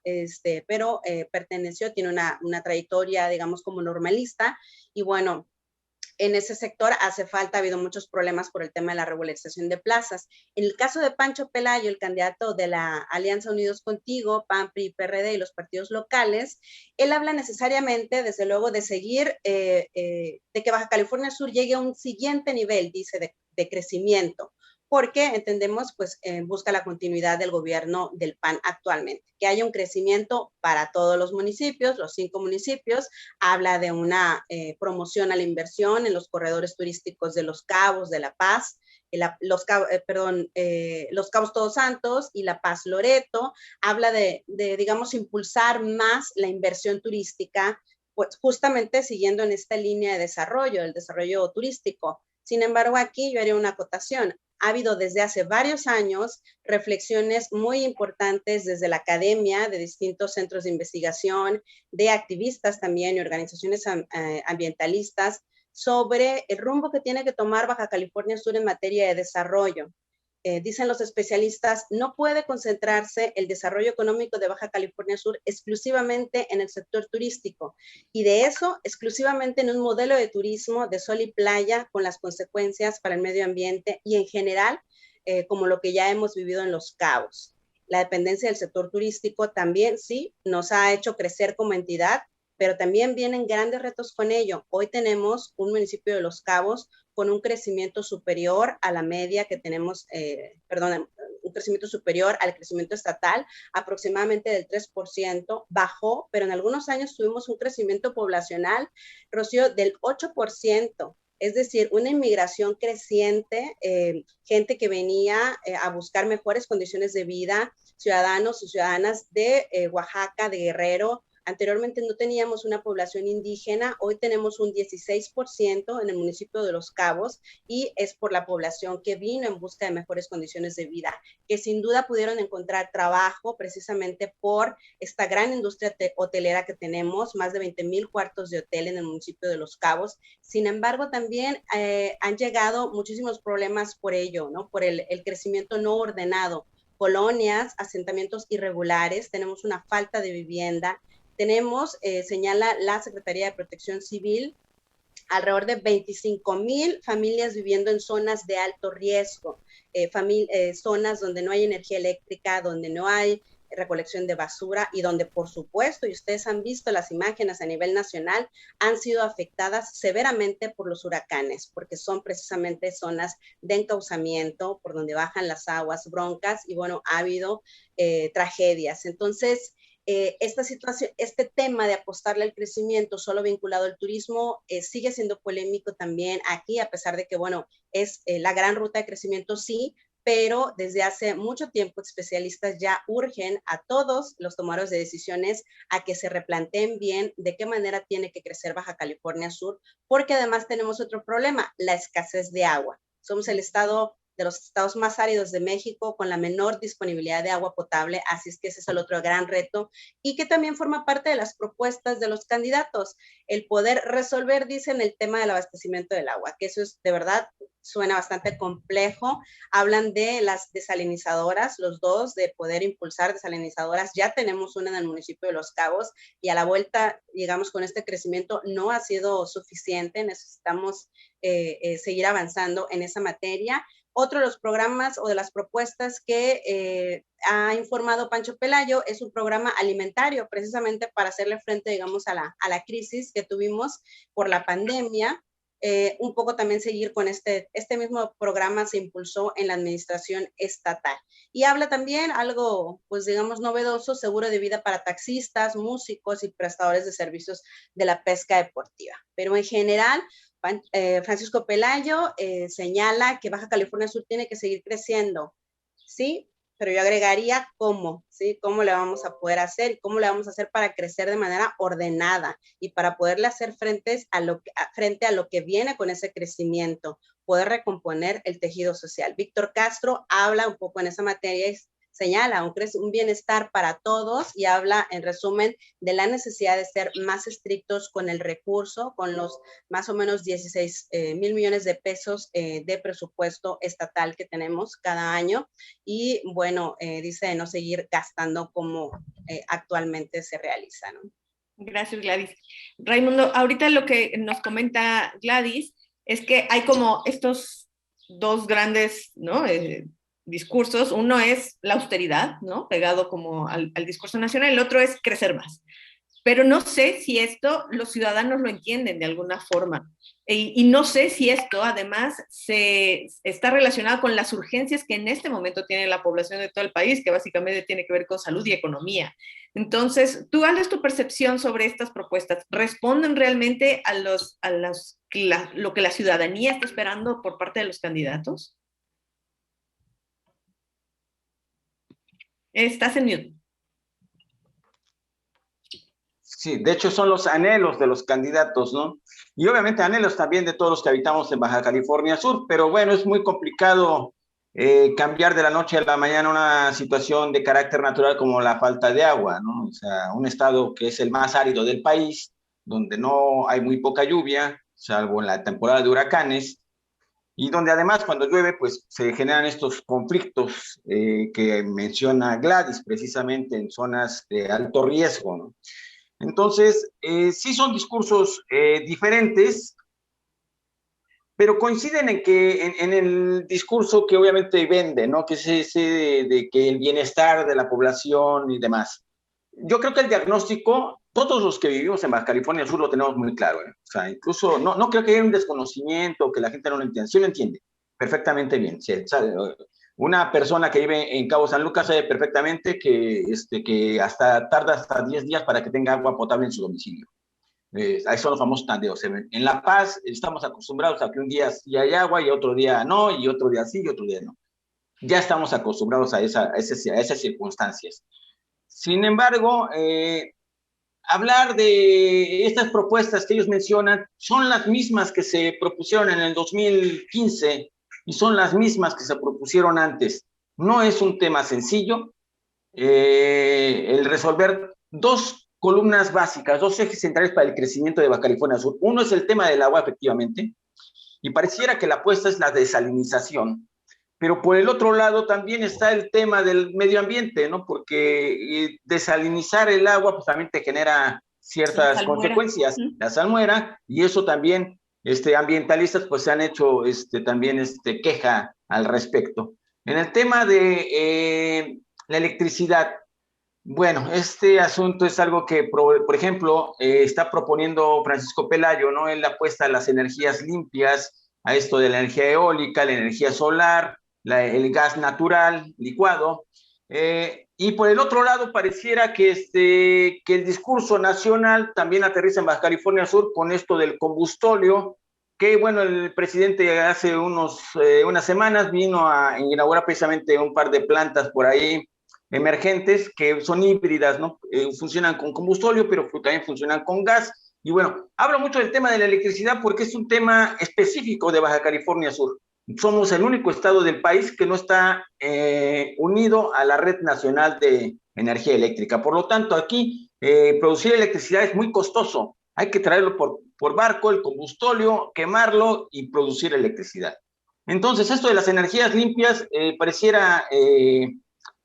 pero perteneció, tiene una trayectoria, digamos, como normalista, y bueno, en ese sector hace falta, ha habido muchos problemas por el tema de la regularización de plazas. En el caso de Pancho Pelayo, el candidato de la Alianza Unidos Contigo, PAN, PRI, PRD y los partidos locales, él habla necesariamente, desde luego, de seguir, de que Baja California Sur llegue a un siguiente nivel, dice, de crecimiento, porque entendemos, pues, busca la continuidad del gobierno del PAN actualmente, que haya un crecimiento para todos los municipios, los 5 municipios, habla de una promoción a la inversión en los corredores turísticos de Los Cabos, de La Paz, Los Cabos Todos Santos y La Paz Loreto, habla de, digamos, impulsar más la inversión turística, pues justamente siguiendo en esta línea de desarrollo, el desarrollo turístico. Sin embargo, aquí yo haría una acotación. Ha habido desde hace varios años reflexiones muy importantes desde la academia, de distintos centros de investigación, de activistas también y organizaciones ambientalistas sobre el rumbo que tiene que tomar Baja California Sur en materia de desarrollo. Dicen los especialistas, no puede concentrarse el desarrollo económico de Baja California Sur exclusivamente en el sector turístico, y de eso exclusivamente en un modelo de turismo de sol y playa con las consecuencias para el medio ambiente y en general, como lo que ya hemos vivido en Los Cabos. La dependencia del sector turístico también, sí, nos ha hecho crecer como entidad, pero también vienen grandes retos con ello. Hoy tenemos un municipio de Los Cabos con un crecimiento superior a la media que tenemos, un crecimiento superior al crecimiento estatal, aproximadamente del 3%, bajó, pero en algunos años tuvimos un crecimiento poblacional, Rocío, del 8%. Es decir, una inmigración creciente, gente que venía a buscar mejores condiciones de vida, ciudadanos y ciudadanas de Oaxaca, de Guerrero. Anteriormente no teníamos una población indígena, hoy tenemos un 16% en el municipio de Los Cabos, y es por la población que vino en busca de mejores condiciones de vida, que sin duda pudieron encontrar trabajo precisamente por esta gran industria hotelera que tenemos, más de 20,000 cuartos de hotel en el municipio de Los Cabos. Sin embargo, también han llegado muchísimos problemas por ello, ¿no? Por el crecimiento no ordenado, colonias, asentamientos irregulares, tenemos una falta de vivienda. Tenemos, señala la Secretaría de Protección Civil, alrededor de 25,000 familias viviendo en zonas de alto riesgo, zonas donde no hay energía eléctrica, donde no hay recolección de basura y donde, por supuesto, y ustedes han visto las imágenes a nivel nacional, han sido afectadas severamente por los huracanes, porque son precisamente zonas de encauzamiento, por donde bajan las aguas broncas y, bueno, ha habido tragedias. Entonces, esta situación, este tema de apostarle al crecimiento solo vinculado al turismo sigue siendo polémico también aquí, a pesar de que, bueno, es la gran ruta de crecimiento, sí, pero desde hace mucho tiempo especialistas ya urgen a todos los tomadores de decisiones a que se replanteen bien de qué manera tiene que crecer Baja California Sur, porque además tenemos otro problema, la escasez de agua. Somos el estado de los estados más áridos de México con la menor disponibilidad de agua potable, así es que ese es el otro gran reto y que también forma parte de las propuestas de los candidatos, el poder resolver, dicen, el tema del abastecimiento del agua, que eso es de verdad, suena bastante complejo. Hablan de las desalinizadoras, los dos, de poder impulsar desalinizadoras. Ya tenemos una en el municipio de Los Cabos y a la vuelta, digamos, con este crecimiento no ha sido suficiente. Necesitamos seguir avanzando en esa materia. Otro de los programas o de las propuestas que ha informado Pancho Pelayo es un programa alimentario, precisamente para hacerle frente, digamos, a la crisis que tuvimos por la pandemia. Un poco también seguir con este mismo programa se impulsó en la administración estatal. Y habla también algo, pues digamos, novedoso, seguro de vida para taxistas, músicos y prestadores de servicios de la pesca deportiva. Pero en general, Francisco Pelayo señala que Baja California Sur tiene que seguir creciendo, ¿sí? Pero yo agregaría cómo, ¿sí? ¿Cómo le vamos a poder hacer y cómo le vamos a hacer para crecer de manera ordenada y para poderle hacer frente a lo que viene con ese crecimiento, poder recomponer el tejido social? Víctor Castro habla un poco en esa materia y señala un bienestar para todos y habla, en resumen, de la necesidad de ser más estrictos con el recurso, con los más o menos 16,000 millones de pesos de presupuesto estatal que tenemos cada año y, bueno, dice de no seguir gastando como actualmente se realiza, ¿no? Gracias, Gladys. Raimundo, ahorita lo que nos comenta Gladys es que hay como estos dos grandes, ¿no? Discursos. Uno es la austeridad, ¿no? Pegado como al discurso nacional, el otro es crecer más. Pero no sé si esto los ciudadanos lo entienden de alguna forma. Y no sé si esto además está relacionado con las urgencias que en este momento tiene la población de todo el país, que básicamente tiene que ver con salud y economía. Entonces, ¿cuál es tu percepción sobre estas propuestas? ¿Responden realmente a lo que la ciudadanía está esperando por parte de los candidatos? Estás en mute. Sí, de hecho son los anhelos de los candidatos, ¿no? Y obviamente anhelos también de todos los que habitamos en Baja California Sur, pero bueno, es muy complicado cambiar de la noche a la mañana una situación de carácter natural como la falta de agua, ¿no? O sea, un estado que es el más árido del país, donde no hay muy poca lluvia, salvo en la temporada de huracanes, y donde además cuando llueve pues se generan estos conflictos que menciona Gladys precisamente en zonas de alto riesgo, ¿no? Entonces, sí son discursos diferentes, pero coinciden en que en el discurso que obviamente vende, ¿no? Que es ese de que el bienestar de la población y demás. Yo creo que el diagnóstico, todos los que vivimos en Baja California Sur lo tenemos muy claro, ¿eh? O sea, incluso no creo que haya un desconocimiento, que la gente no lo entienda. Sí lo entiende perfectamente bien. Sí, ¿sabe? Una persona que vive en Cabo San Lucas sabe perfectamente que tarda hasta 10 días para que tenga agua potable en su domicilio. Ahí son los famosos tandeos. En La Paz estamos acostumbrados a que un día sí hay agua y otro día no, y otro día sí y otro día no. Ya estamos acostumbrados a esas circunstancias. Sin embargo, hablar de estas propuestas que ellos mencionan son las mismas que se propusieron en el 2015 y son las mismas que se propusieron antes. No es un tema sencillo el resolver dos columnas básicas, dos ejes centrales para el crecimiento de Baja California Sur. Uno es el tema del agua, efectivamente, y pareciera que la apuesta es la desalinización, pero por el otro lado también está el tema del medio ambiente, ¿no? Porque desalinizar el agua pues también te genera ciertas consecuencias, la salmuera, y eso también ambientalistas pues se han hecho también queja al respecto. En el tema de la electricidad, bueno, este asunto es algo que, por ejemplo, está proponiendo Francisco Pelayo, ¿no? Él apuesta a las energías limpias, a esto de la energía eólica, la energía solar, el gas natural licuado. Y por el otro lado, pareciera que el discurso nacional también aterriza en Baja California Sur con esto del combustóleo, que bueno, el presidente hace unas semanas vino a inaugurar precisamente un par de plantas por ahí emergentes que son híbridas, ¿no? Funcionan con combustóleo, pero también funcionan con gas. Y bueno, hablo mucho del tema de la electricidad porque es un tema específico de Baja California Sur. Somos el único estado del país que no está unido a la red nacional de energía eléctrica. Por lo tanto, aquí producir electricidad es muy costoso. Hay que traerlo por barco, el combustóleo, quemarlo y producir electricidad. Entonces, esto de las energías limpias pareciera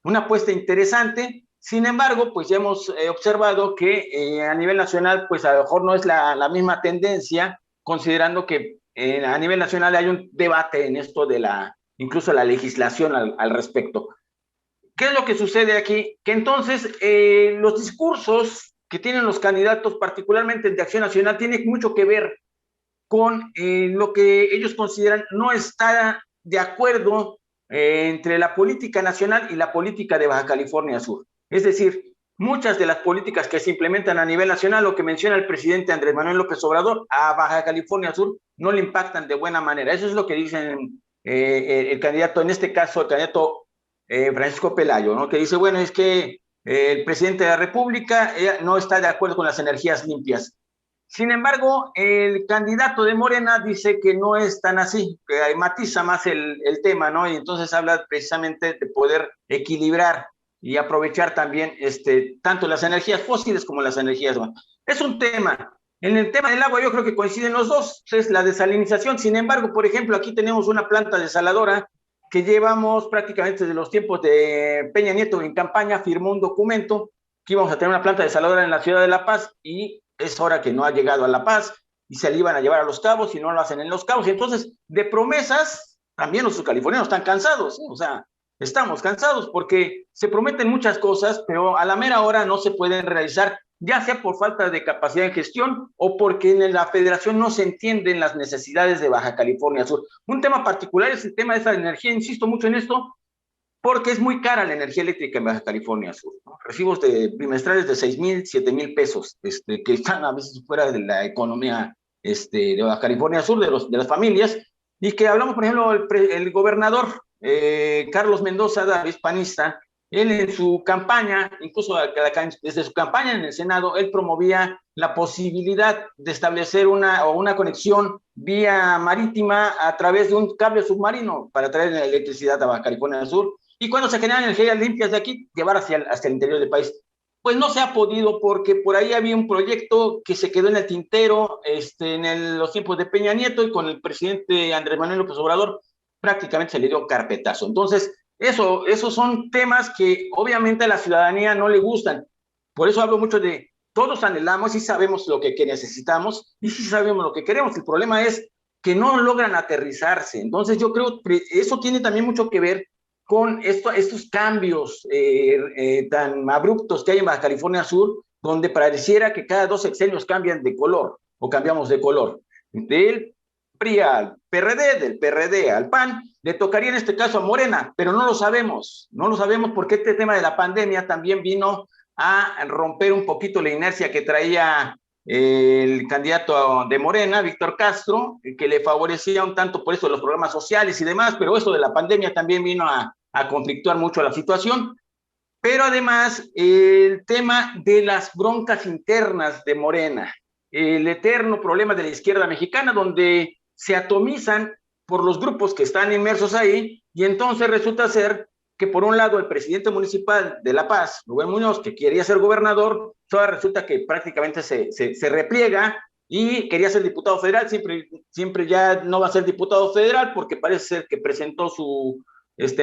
una apuesta interesante. Sin embargo, pues ya hemos observado que a nivel nacional, pues a lo mejor no es la misma tendencia, considerando que a nivel nacional hay un debate en esto de incluso la legislación al respecto. ¿Qué es lo que sucede aquí? Que entonces los discursos que tienen los candidatos, particularmente de Acción Nacional, tienen mucho que ver con lo que ellos consideran no está de acuerdo entre la política nacional y la política de Baja California Sur. Es decir, muchas de las políticas que se implementan a nivel nacional, lo que menciona el presidente Andrés Manuel López Obrador, a Baja California Sur no le impactan de buena manera. Eso es lo que dicen el candidato, en este caso el candidato Francisco Pelayo, ¿no? Que dice, bueno, es que el presidente de la República no está de acuerdo con las energías limpias. Sin embargo, el candidato de Morena dice que no es tan así, que matiza más el tema, ¿no? Y entonces habla precisamente de poder equilibrar y aprovechar también tanto las energías fósiles como las energías. Es un tema. En el tema del agua yo creo que coinciden los dos, es la desalinización. Sin embargo, por ejemplo, aquí tenemos una planta desaladora que llevamos prácticamente desde los tiempos de Peña Nieto en campaña, firmó un documento que íbamos a tener una planta desaladora en la ciudad de La Paz y es hora que no ha llegado a La Paz y se le iban a llevar a Los Cabos y no lo hacen en Los Cabos. Entonces, de promesas, también los californianos están cansados, o sea, estamos cansados porque se prometen muchas cosas, pero a la mera hora no se pueden realizar, ya sea por falta de capacidad de gestión o porque en la federación no se entienden las necesidades de Baja California Sur. Un tema particular es el tema de esa energía, insisto mucho en esto, porque es muy cara la energía eléctrica en Baja California Sur, ¿no? Recibos bimestrales de 6,000, 7,000 pesos, que están a veces fuera de la economía de Baja California Sur, de las familias, y que hablamos, por ejemplo, el gobernador Carlos Mendoza, hispanista, él en su campaña, incluso desde su campaña en el Senado, él promovía la posibilidad de establecer una conexión vía marítima a través de un cable submarino para traer la electricidad a Baja California Sur, y cuando se generan energías limpias de aquí, llevar hasta el interior del país. Pues no se ha podido porque por ahí había un proyecto que se quedó en el tintero en los tiempos de Peña Nieto y con el presidente Andrés Manuel López Obrador prácticamente se le dio carpetazo. Entonces, esos son temas que obviamente a la ciudadanía no le gustan. Por eso hablo mucho de todos anhelamos y sabemos lo que necesitamos y sí sabemos lo que queremos. El problema es que no logran aterrizarse. Entonces, yo creo que eso tiene también mucho que ver con estos cambios tan abruptos que hay en Baja California Sur, donde pareciera que cada 2 sexenios cambian de color o cambiamos de color. Del PRI al PRD, del PRD al PAN, le tocaría en este caso a Morena, pero no lo sabemos porque este tema de la pandemia también vino a romper un poquito la inercia que traía el candidato de Morena, Víctor Castro, que le favorecía un tanto por eso de los programas sociales y demás, pero eso de la pandemia también vino a conflictuar mucho la situación. Pero además, el tema de las broncas internas de Morena, el eterno problema de la izquierda mexicana, donde se atomizan por los grupos que están inmersos ahí, y entonces resulta ser que por un lado el presidente municipal de La Paz, Rubén Muñoz, que quería ser gobernador, ahora resulta que prácticamente se repliega y quería ser diputado federal, siempre ya no va a ser diputado federal porque parece ser que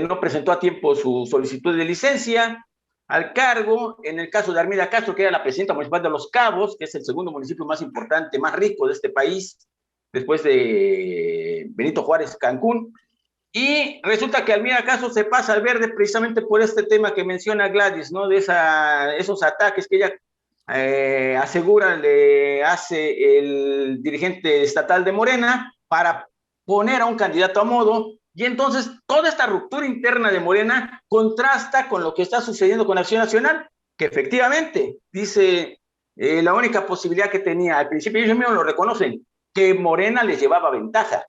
no presentó a tiempo su solicitud de licencia al cargo. En el caso de Armida Castro, que era la presidenta municipal de Los Cabos, que es el segundo municipio más importante, más rico de este país, después de Benito Juárez, Cancún, y resulta que Almira Caso se pasa al verde precisamente por este tema que menciona Gladys, ¿no? De esos ataques que ella asegura le hace el dirigente estatal de Morena para poner a un candidato a modo, y entonces toda esta ruptura interna de Morena contrasta con lo que está sucediendo con Acción Nacional, que efectivamente dice la única posibilidad que tenía al principio, ellos mismos lo reconocen, que Morena les llevaba ventaja.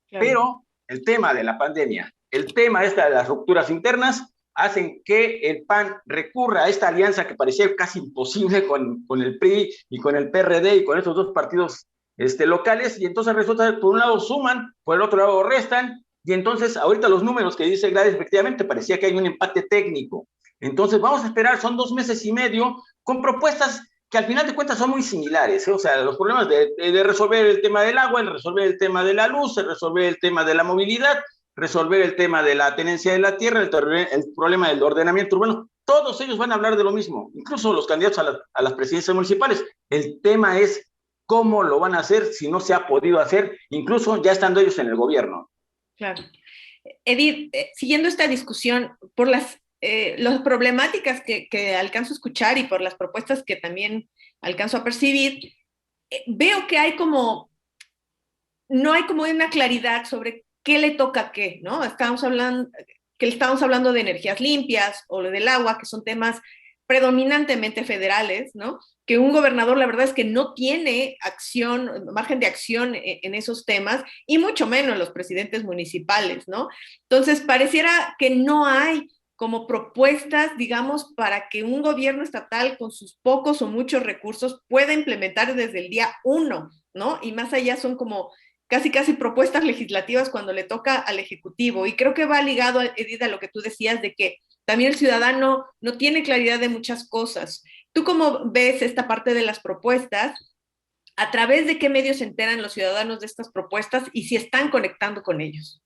Claro. Pero el tema de la pandemia, el tema de las rupturas internas, hacen que el PAN recurra a esta alianza que parecía casi imposible con el PRI y con el PRD y con estos dos partidos locales, y entonces resulta que por un lado suman, por el otro lado restan, y entonces ahorita los números que dice Gladys, efectivamente parecía que hay un empate técnico. Entonces vamos a esperar, son 2 meses y medio, con propuestas que al final de cuentas son muy similares, ¿eh? O sea, los problemas de resolver el tema del agua, el resolver el tema de la luz, el resolver el tema de la movilidad, resolver el tema de la tenencia de la tierra, el problema del ordenamiento urbano, todos ellos van a hablar de lo mismo, incluso los candidatos a las presidencias municipales. El tema es cómo lo van a hacer si no se ha podido hacer, incluso ya estando ellos en el gobierno. Claro. Edith, siguiendo esta discusión, por las problemáticas que alcanzo a escuchar y por las propuestas que también alcanzo a percibir, veo que no hay como una claridad sobre qué le toca a qué, ¿no? Estamos hablando de energías limpias o del agua, que son temas predominantemente federales, ¿no? Que un gobernador, la verdad es que no tiene margen de acción en esos temas, y mucho menos los presidentes municipales, ¿no? Entonces, pareciera que no hay como propuestas, digamos, para que un gobierno estatal con sus pocos o muchos recursos pueda implementar desde el día 1, ¿no? Y más allá son como casi propuestas legislativas cuando le toca al Ejecutivo. Y creo que va ligado, Edith, a lo que tú decías de que también el ciudadano no tiene claridad de muchas cosas. ¿Tú cómo ves esta parte de las propuestas? ¿A través de qué medios se enteran los ciudadanos de estas propuestas y si están conectando con ellos?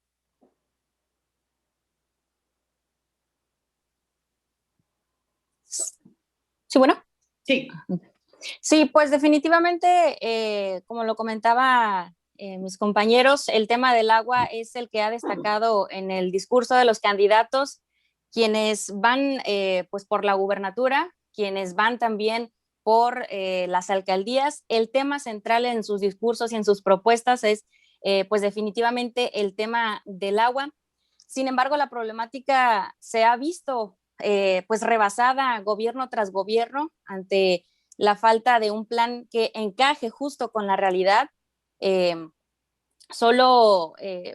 Sí, bueno. Sí. Sí, pues definitivamente, como lo comentaba mis compañeros, el tema del agua es el que ha destacado en el discurso de los candidatos, quienes van pues por la gubernatura, quienes van también por las alcaldías. El tema central en sus discursos y en sus propuestas es pues definitivamente el tema del agua. Sin embargo, la problemática se ha visto pues rebasada gobierno tras gobierno ante la falta de un plan que encaje justo con la realidad. Solo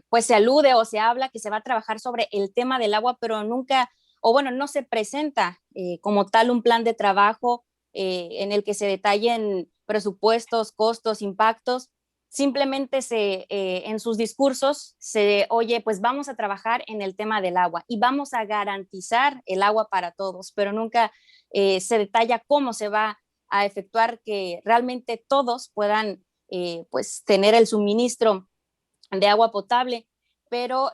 pues se alude o se habla que se va a trabajar sobre el tema del agua, pero nunca, o bueno, no se presenta como tal un plan de trabajo en el que se detallen presupuestos, costos, impactos. Simplemente en sus discursos se oye, pues vamos a trabajar en el tema del agua y vamos a garantizar el agua para todos, pero nunca se detalla cómo se va a efectuar que realmente todos puedan pues tener el suministro de agua potable. Pero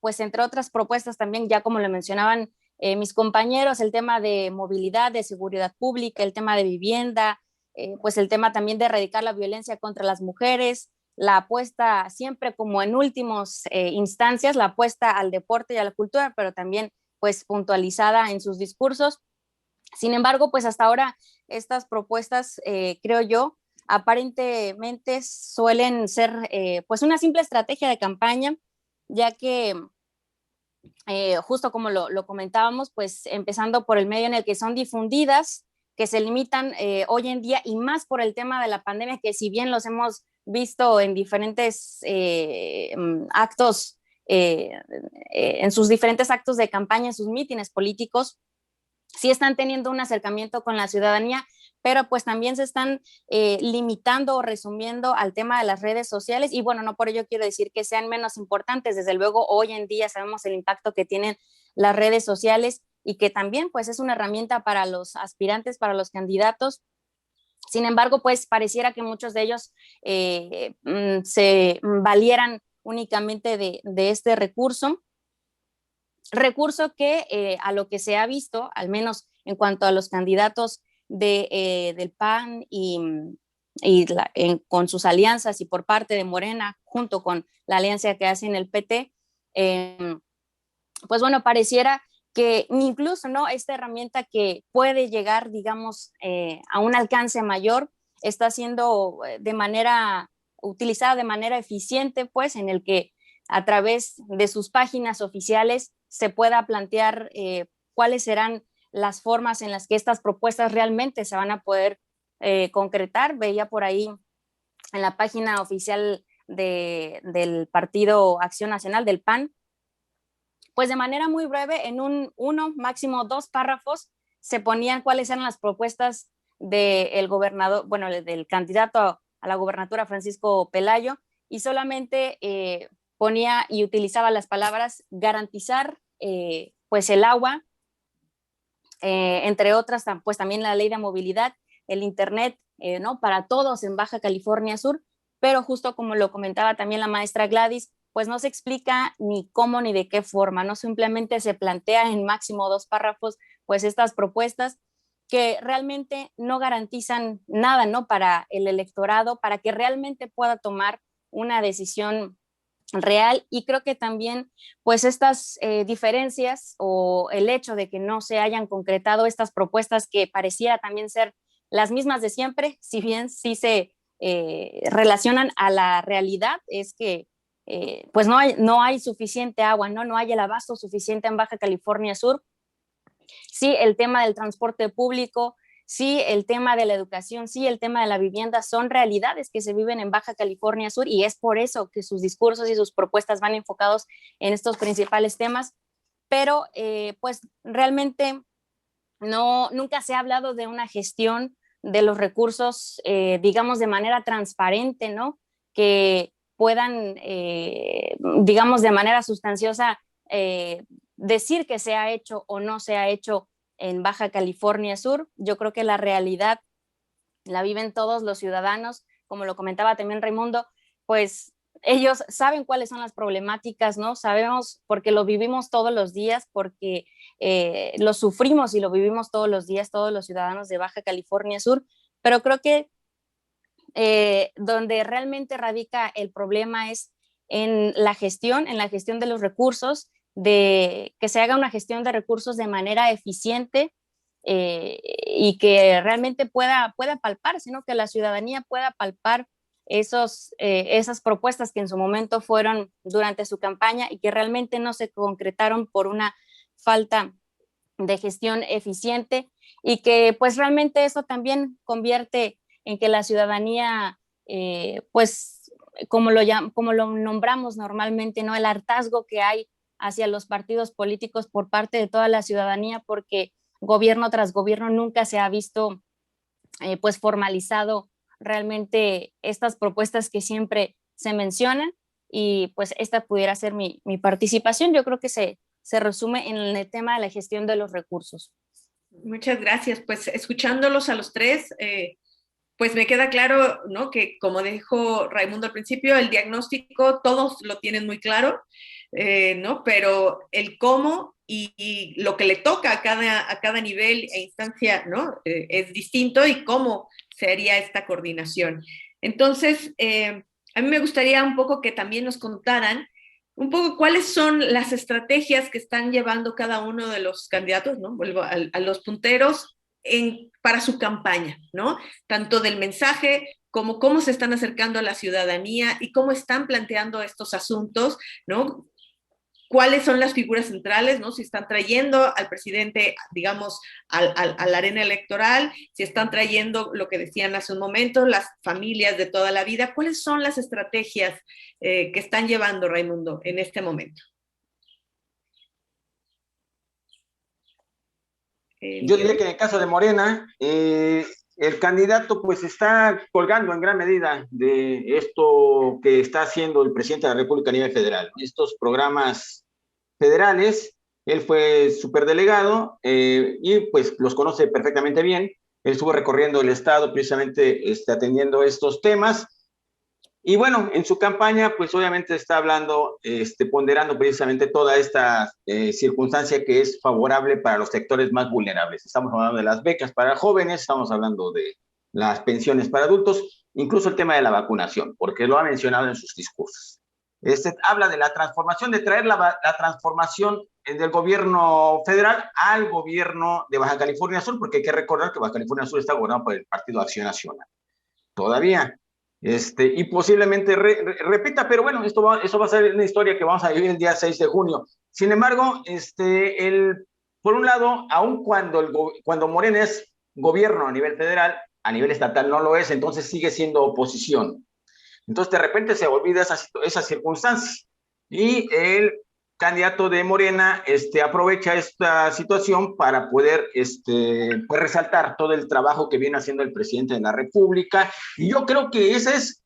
pues entre otras propuestas también, ya como lo mencionaban mis compañeros, el tema de movilidad, de seguridad pública, el tema de vivienda, pues el tema también de erradicar la violencia contra las mujeres, la apuesta siempre como en últimos instancias, la apuesta al deporte y a la cultura, pero también pues puntualizada en sus discursos. Sin embargo, pues hasta ahora estas propuestas, creo yo, aparentemente suelen ser pues una simple estrategia de campaña, ya que justo como lo comentábamos, pues empezando por el medio en el que son difundidas, que se limitan hoy en día, y más por el tema de la pandemia, que si bien los hemos visto en diferentes actos, en sus diferentes actos de campaña, en sus mítines políticos, sí están teniendo un acercamiento con la ciudadanía, pero pues también se están limitando o resumiendo al tema de las redes sociales. Y bueno, no por ello quiero decir que sean menos importantes. Desde luego, hoy en día sabemos el impacto que tienen las redes sociales y que también pues es una herramienta para los aspirantes, para los candidatos. Sin embargo, pues pareciera que muchos de ellos se valieran únicamente de este recurso que a lo que se ha visto, al menos en cuanto a los candidatos del PAN y y con sus alianzas y por parte de Morena, junto con la alianza que hace en el PT, pues bueno, pareciera que incluso, ¿no?, esta herramienta que puede llegar, digamos, a un alcance mayor, está siendo utilizada de manera eficiente, pues, en el que a través de sus páginas oficiales se pueda plantear cuáles serán las formas en las que estas propuestas realmente se van a poder concretar. Veía por ahí en la página oficial del Partido Acción Nacional, del PAN, pues de manera muy breve, en uno, máximo 2 párrafos, se ponían cuáles eran las propuestas del gobernador, bueno, del candidato a la gubernatura, Francisco Pelayo, y solamente ponía y utilizaba las palabras garantizar pues el agua, entre otras, pues también la ley de movilidad, el internet, ¿no?, para todos en Baja California Sur, pero justo como lo comentaba también la maestra Gladys, pues no se explica ni cómo ni de qué forma, no simplemente se plantea en máximo 2 párrafos pues estas propuestas que realmente no garantizan nada, ¿no?, para el electorado, para que realmente pueda tomar una decisión real. Y creo que también pues estas diferencias o el hecho de que no se hayan concretado estas propuestas que pareciera también ser las mismas de siempre, si bien sí se relacionan a la realidad, es que pues no hay suficiente agua, no hay el abasto suficiente en Baja California Sur. Sí, el tema del transporte público, sí, el tema de la educación, sí, el tema de la vivienda son realidades que se viven en Baja California Sur, y es por eso que sus discursos y sus propuestas van enfocados en estos principales temas, pero pues realmente nunca se ha hablado de una gestión de los recursos, digamos, de manera transparente, ¿no?, que puedan, digamos, de manera sustanciosa decir que se ha hecho o no se ha hecho en Baja California Sur. Yo creo que la realidad la viven todos los ciudadanos, como lo comentaba también Raimundo, pues ellos saben cuáles son las problemáticas, ¿no? Sabemos porque lo vivimos todos los días, porque lo sufrimos y lo vivimos todos los días, todos los ciudadanos de Baja California Sur, pero creo que donde realmente radica el problema es en la gestión de los recursos, de que se haga una gestión de recursos de manera eficiente y que realmente pueda palparse, ¿no?, que la ciudadanía pueda palpar esas propuestas que en su momento fueron durante su campaña y que realmente no se concretaron por una falta de gestión eficiente, y que pues realmente eso también convierte en que la ciudadanía, pues como lo nombramos normalmente, ¿no?, el hartazgo que hay hacia los partidos políticos por parte de toda la ciudadanía, porque gobierno tras gobierno nunca se ha visto pues formalizado realmente estas propuestas que siempre se mencionan, y pues esta pudiera ser mi participación. Yo creo que se resume en el tema de la gestión de los recursos. Muchas gracias. Pues escuchándolos a los tres, pues me queda claro, ¿no?, que como dijo Raimundo al principio, el diagnóstico todos lo tienen muy claro, ¿no?, pero el cómo y lo que le toca a cada nivel e instancia, ¿no?, es distinto, y cómo se haría esta coordinación. Entonces, a mí me gustaría un poco que también nos contaran un poco cuáles son las estrategias que están llevando cada uno de los candidatos, ¿no?, vuelvo a los punteros, para su campaña, ¿no?, tanto del mensaje como cómo se están acercando a la ciudadanía y cómo están planteando estos asuntos, ¿no?, cuáles son las figuras centrales, ¿no?, si están trayendo al presidente, digamos, a la arena electoral, si están trayendo lo que decían hace un momento, las familias de toda la vida. ¿Cuáles son las estrategias que están llevando, Raimundo, en este momento? Yo diría que en el caso de Morena, el candidato pues está colgando en gran medida de esto que está haciendo el presidente de la República a nivel federal. Estos programas federales, él fue superdelegado y pues los conoce perfectamente bien. Él estuvo recorriendo el estado precisamente atendiendo estos temas. Y bueno, en su campaña, pues obviamente está hablando, ponderando precisamente toda esta circunstancia que es favorable para los sectores más vulnerables. Estamos hablando de las becas para jóvenes, estamos hablando de las pensiones para adultos, incluso el tema de la vacunación, porque lo ha mencionado en sus discursos. Habla de la transformación, de traer la transformación del gobierno federal al gobierno de Baja California Sur, porque hay que recordar que Baja California Sur está gobernado por el Partido Acción Nacional. Todavía. Y posiblemente repita, pero bueno, eso va a ser una historia que vamos a vivir el día 6 de junio. Sin embargo, por un lado, aun cuando Morena es gobierno a nivel federal, a nivel estatal no lo es, entonces sigue siendo oposición. Entonces, de repente se olvida esas circunstancias. Y el candidato de Morena aprovecha esta situación para poder pues resaltar todo el trabajo que viene haciendo el presidente de la República. Y yo creo que ese es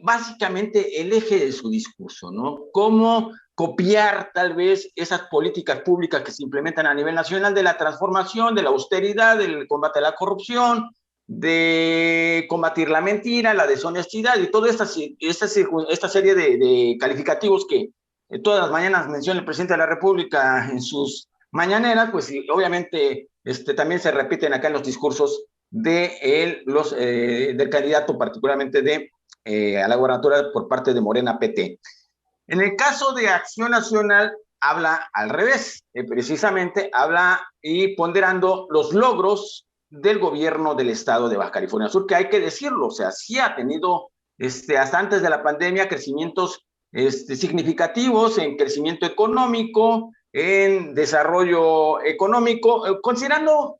básicamente el eje de su discurso, ¿no? Cómo copiar tal vez esas políticas públicas que se implementan a nivel nacional de la transformación, de la austeridad, del combate a la corrupción, de combatir la mentira, la deshonestidad y toda esta serie de calificativos que todas las mañanas menciona el presidente de la República en sus mañaneras, pues obviamente también se repiten acá en los discursos del candidato, particularmente a la gobernatura por parte de Morena PT. En el caso de Acción Nacional, habla al revés, precisamente habla y ponderando los logros del gobierno del estado de Baja California Sur, que hay que decirlo, o sea, sí ha tenido hasta antes de la pandemia crecimientos significativos en crecimiento económico, en desarrollo económico, considerando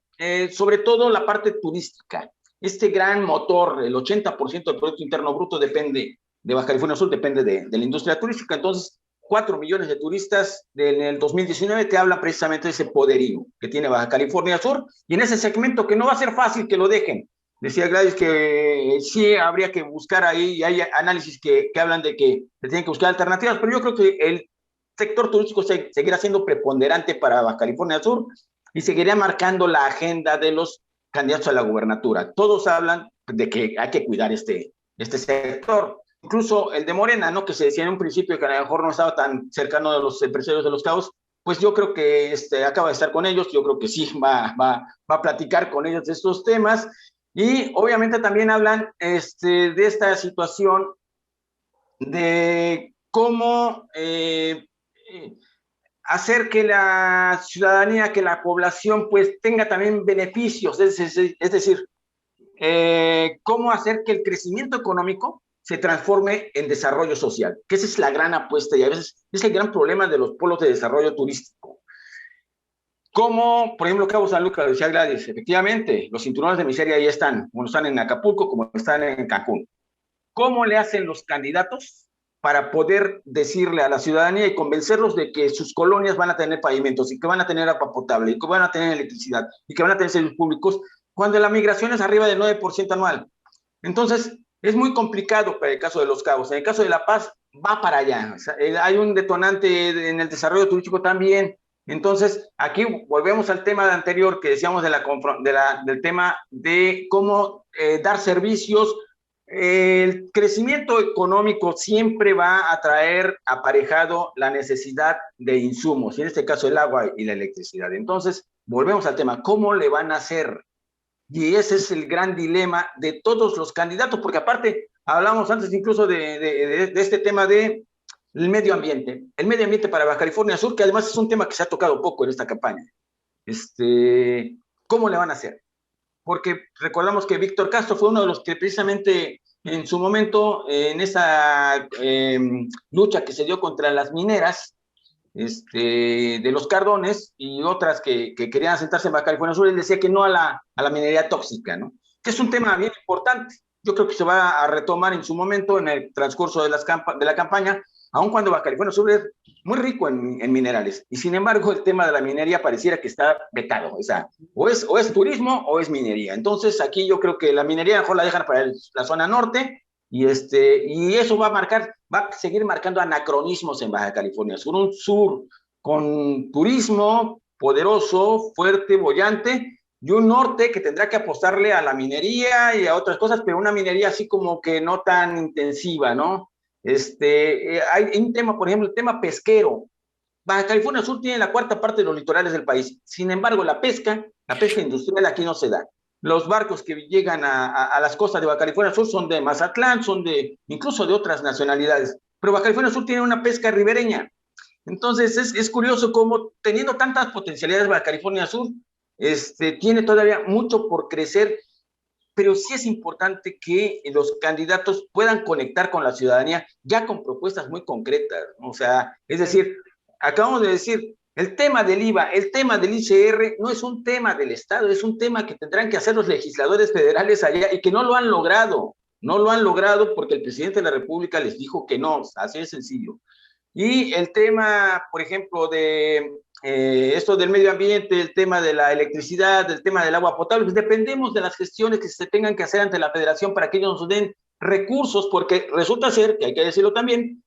sobre todo la parte turística. Este gran motor, el 80% del Producto Interno Bruto depende de Baja California Sur, depende de la industria turística. Entonces, 4 millones de turistas en el 2019 te hablan precisamente de ese poderío que tiene Baja California Sur, y en ese segmento que no va a ser fácil que lo dejen. Decía Gladys que sí habría que buscar ahí, y hay análisis que hablan de que se tienen que buscar alternativas, pero yo creo que el sector turístico seguirá siendo preponderante para Baja California Sur y seguirá marcando la agenda de los candidatos a la gubernatura. Todos hablan de que hay que cuidar este sector. Incluso el de Morena, ¿no? Que se decía en un principio que a lo mejor no estaba tan cercano de los empresarios de Los Cabos, pues yo creo que acaba de estar con ellos, yo creo que sí va a platicar con ellos de estos temas. Y obviamente también hablan de esta situación de cómo hacer que la ciudadanía, que la población, pues tenga también beneficios, es decir, cómo hacer que el crecimiento económico se transforme en desarrollo social, que esa es la gran apuesta y a veces es el gran problema de los polos de desarrollo turístico. Como, por ejemplo, Cabo San Lucas, decía Gladys, efectivamente, los cinturones de miseria ahí están, como están en Acapulco, como están en Cancún. ¿Cómo le hacen los candidatos para poder decirle a la ciudadanía y convencerlos de que sus colonias van a tener pavimentos y que van a tener agua potable y que van a tener electricidad y que van a tener servicios públicos cuando la migración es arriba del 9% anual? Entonces, es muy complicado para el caso de Los Cabos. En el caso de La Paz, va para allá. O sea, hay un detonante en el desarrollo turístico también. Entonces, aquí volvemos al tema anterior que decíamos del tema de cómo dar servicios. El crecimiento económico siempre va a traer aparejado la necesidad de insumos, y en este caso el agua y la electricidad. Entonces, volvemos al tema, ¿cómo le van a hacer? Y ese es el gran dilema de todos los candidatos, porque aparte, hablamos antes incluso de este tema del medio ambiente. El medio ambiente para Baja California Sur, que además es un tema que se ha tocado poco en esta campaña. ¿Cómo le van a hacer? Porque recordamos que Víctor Castro fue uno de los que precisamente en su momento, en esa lucha que se dio contra las mineras de los Cardones y otras que querían asentarse en Baja California Sur, él decía que no a la minería tóxica, ¿no? Que es un tema bien importante. Yo creo que se va a retomar en su momento en el transcurso de la campaña, aun cuando Baja California Sur es muy rico en minerales. Y sin embargo, el tema de la minería pareciera que está vetado. O sea, o es turismo o es minería. Entonces, aquí yo creo que la minería mejor la dejan para la zona norte y eso va a seguir marcando anacronismos en Baja California Sur. Un sur con turismo poderoso, fuerte, boyante, y un norte que tendrá que apostarle a la minería y a otras cosas, pero una minería así como que no tan intensiva, ¿no? Hay un tema, por ejemplo, el tema pesquero. Baja California Sur tiene la 4ª parte de los litorales del país. Sin embargo, la pesca industrial aquí no se da. los barcos que llegan a las costas de Baja California Sur son de Mazatlán, son incluso de otras nacionalidades, pero Baja California Sur tiene una pesca ribereña. Entonces es curioso cómo, teniendo tantas potencialidades Baja California Sur, tiene todavía mucho por crecer, pero sí es importante que los candidatos puedan conectar con la ciudadanía ya con propuestas muy concretas, ¿no? O sea, es decir, acabamos de decir, el tema del IVA, el tema del ICR no es un tema del Estado, es un tema que tendrán que hacer los legisladores federales allá y que no lo han logrado. No lo han logrado porque el presidente de la República les dijo que no, así de sencillo. Y el tema, por ejemplo, de esto del medio ambiente, el tema de la electricidad, el tema del agua potable, pues dependemos de las gestiones que se tengan que hacer ante la federación para que ellos nos den recursos, porque resulta ser, que hay que decirlo también,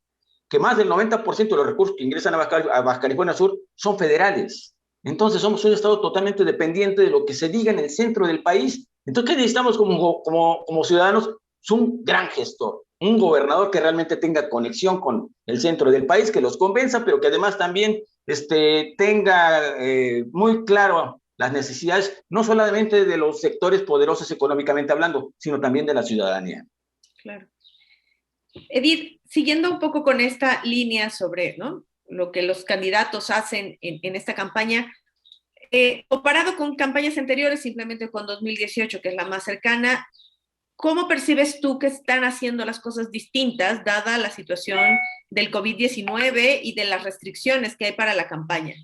que más del 90% de los recursos que ingresan a Baja California Sur son federales. Entonces somos un estado totalmente dependiente de lo que se diga en el centro del país. Entonces, ¿qué necesitamos como ciudadanos? Es un gran gestor, un gobernador que realmente tenga conexión con el centro del país, que los convenza, pero que además también tenga muy claro las necesidades, no solamente de los sectores poderosos económicamente hablando, sino también de la ciudadanía. Claro. Edith, siguiendo un poco con esta línea sobre, ¿no?, lo que los candidatos hacen en esta campaña, comparado con campañas anteriores, simplemente con 2018, que es la más cercana, ¿cómo percibes tú que están haciendo las cosas distintas, dada la situación del COVID-19 y de las restricciones que hay para la campaña?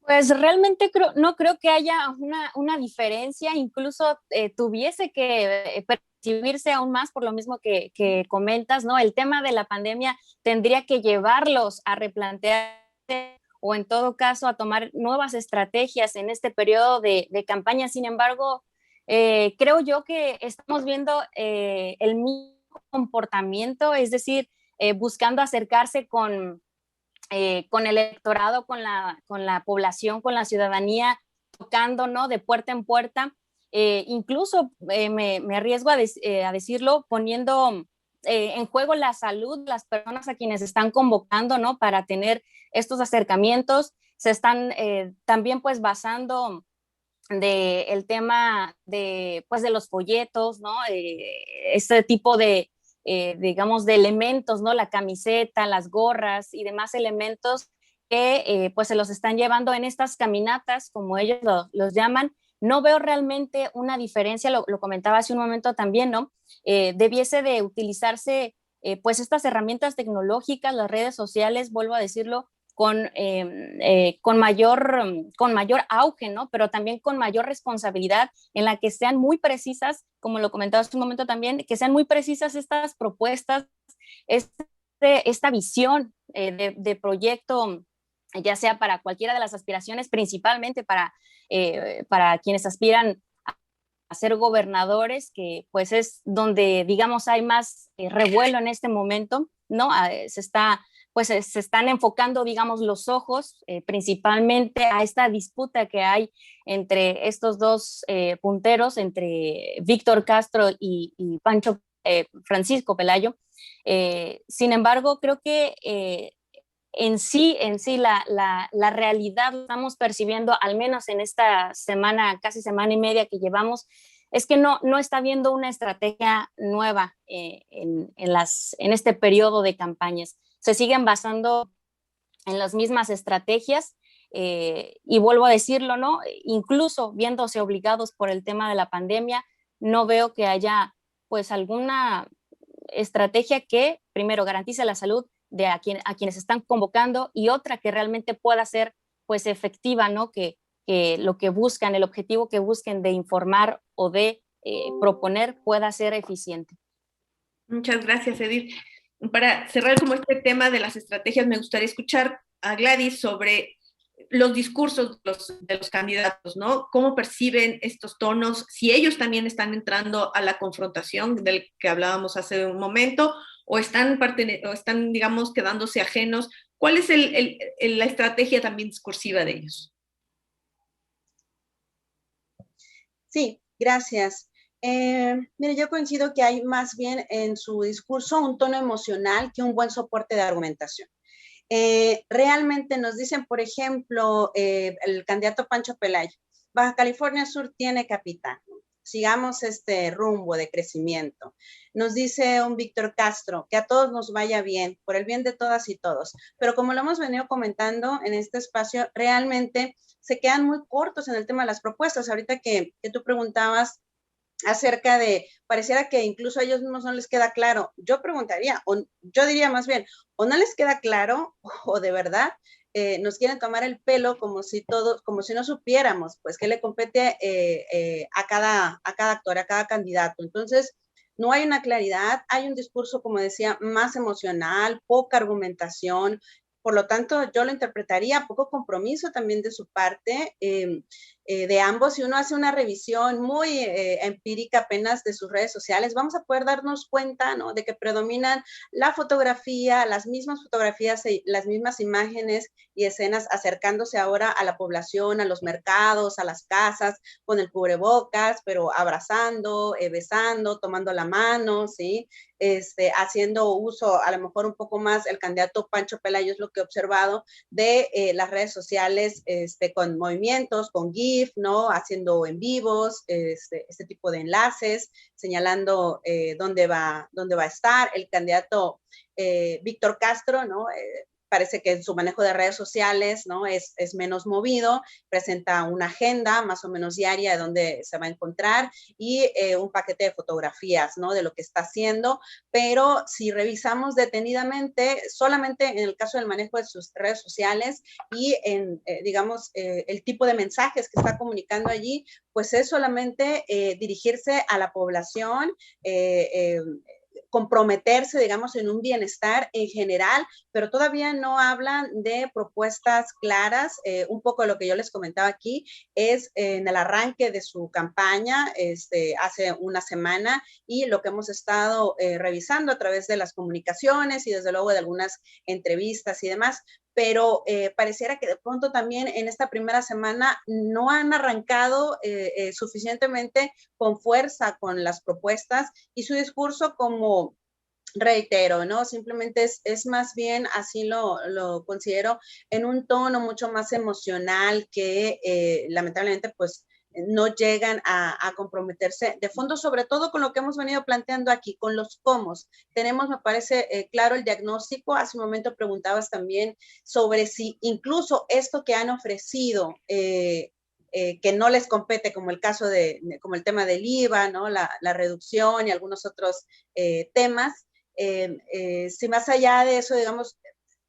Pues realmente no creo que haya una diferencia, incluso tuviese que percibirse aún más por lo mismo que comentas, ¿no? El tema de la pandemia tendría que llevarlos a replantearse o en todo caso a tomar nuevas estrategias en este periodo de campaña. Sin embargo, creo yo que estamos viendo el mismo comportamiento, es decir, buscando acercarse con el electorado, con la población, con la ciudadanía, tocando, ¿no?, de puerta en puerta, incluso me arriesgo a decirlo, poniendo en juego la salud de las personas a quienes están convocando, ¿no?, para tener estos acercamientos. Se están también pues basando del tema de los folletos, ¿no? Este tipo de digamos, de elementos, ¿no? La camiseta, las gorras y demás elementos que pues se los están llevando en estas caminatas, como ellos los llaman. No veo realmente una diferencia, lo comentaba hace un momento también, ¿no? Debiese de utilizarse pues estas herramientas tecnológicas, las redes sociales, vuelvo a decirlo, con mayor auge, ¿no? Pero también con mayor responsabilidad, en la que sean muy precisas, como lo comentaba hace un momento también, que sean muy precisas estas propuestas, esta visión de proyecto, ya sea para cualquiera de las aspiraciones, principalmente para quienes aspiran a ser gobernadores, que pues es donde, digamos, hay más revuelo en este momento, ¿no? Se están enfocando, digamos, los ojos principalmente a esta disputa que hay entre estos dos punteros, entre Víctor Castro y Pancho Francisco Pelayo. Sin embargo, creo que en sí la realidad la estamos percibiendo, al menos en esta semana, casi semana y media que llevamos, es que no está habiendo una estrategia nueva en este periodo de campañas. Se siguen basando en las mismas estrategias y vuelvo a decirlo, ¿no? Incluso viéndose obligados por el tema de la pandemia, no veo que haya pues alguna estrategia que primero garantice la salud de a quienes están convocando y otra que realmente pueda ser pues efectiva, ¿no? Que lo que buscan, el objetivo que busquen de informar o de proponer pueda ser eficiente. Muchas gracias, Edith. Para cerrar como este tema de las estrategias, me gustaría escuchar a Gladys sobre los discursos de los candidatos, ¿no? ¿Cómo perciben estos tonos? Si ellos también están entrando a la confrontación del que hablábamos hace un momento, o están, digamos, quedándose ajenos. ¿Cuál es la estrategia también discursiva de ellos? Sí, gracias. Mire, yo coincido que hay más bien en su discurso un tono emocional que un buen soporte de argumentación. Realmente nos dicen, por ejemplo, el candidato Pancho Pelayo, Baja California Sur tiene capital. Sigamos este rumbo de crecimiento. Nos dice un Víctor Castro, que a todos nos vaya bien, por el bien de todas y todos. Pero como lo hemos venido comentando en este espacio, realmente se quedan muy cortos en el tema de las propuestas. Ahorita que tú preguntabas acerca de, pareciera que incluso a ellos mismos no les queda claro. Yo preguntaría, o yo diría más bien, o no les queda claro, o de verdad nos quieren tomar el pelo como si no supiéramos, pues, qué le compete a cada actor, a cada candidato. Entonces, no hay una claridad, hay un discurso, como decía, más emocional, poca argumentación. Por lo tanto, yo lo interpretaría poco compromiso también de su parte, de ambos. Si uno hace una revisión muy empírica apenas de sus redes sociales, vamos a poder darnos cuenta, ¿no?, de que predominan la fotografía, las mismas fotografías, las mismas imágenes y escenas acercándose ahora a la población, a los mercados, a las casas, con el cubrebocas, pero abrazando, besando, tomando la mano, ¿sí? Haciendo uso, a lo mejor un poco más, el candidato Pancho Pelayo es lo que he observado, de las redes sociales con movimientos, con GIF, ¿no? Haciendo en vivos, este tipo de enlaces, señalando dónde va a estar. El candidato Víctor Castro, ¿no? Parece que en su manejo de redes sociales, ¿no?, es menos movido, presenta una agenda más o menos diaria de dónde se va a encontrar y un paquete de fotografías, ¿no?, de lo que está haciendo, pero si revisamos detenidamente, solamente en el caso del manejo de sus redes sociales y en, digamos, el tipo de mensajes que está comunicando allí, pues es solamente dirigirse a la población, comprometerse, digamos, en un bienestar en general, pero todavía no hablan de propuestas claras. Un poco de lo que yo les comentaba aquí es en el arranque de su campaña hace una semana y lo que hemos estado revisando a través de las comunicaciones y desde luego de algunas entrevistas y demás, pero pareciera que de pronto también en esta primera semana no han arrancado suficientemente con fuerza con las propuestas y su discurso, como reitero, ¿no?, simplemente es más bien, así lo considero, en un tono mucho más emocional que lamentablemente pues no llegan a comprometerse de fondo, sobre todo con lo que hemos venido planteando aquí, con los cómo. Tenemos, me parece, claro el diagnóstico. Hace un momento preguntabas también sobre si incluso esto que han ofrecido, que no les compete, como el caso como el tema del IVA, ¿no?, la reducción y algunos otros temas, si más allá de eso, digamos,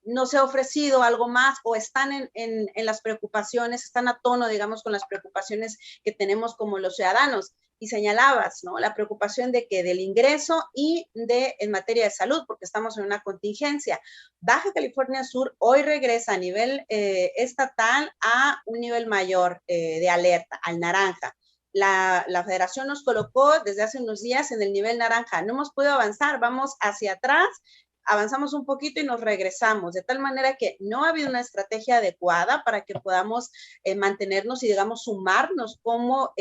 no se ha ofrecido algo más o están en las preocupaciones, están a tono, digamos, con las preocupaciones que tenemos como los ciudadanos. Y señalabas, ¿no?, la preocupación de que del ingreso y en materia de salud, porque estamos en una contingencia. Baja California Sur hoy regresa a nivel estatal a un nivel mayor de alerta, al naranja. La federación nos colocó desde hace unos días en el nivel naranja. No hemos podido avanzar, vamos hacia atrás, avanzamos un poquito y nos regresamos, de tal manera que no ha habido una estrategia adecuada para que podamos mantenernos y, digamos, sumarnos, como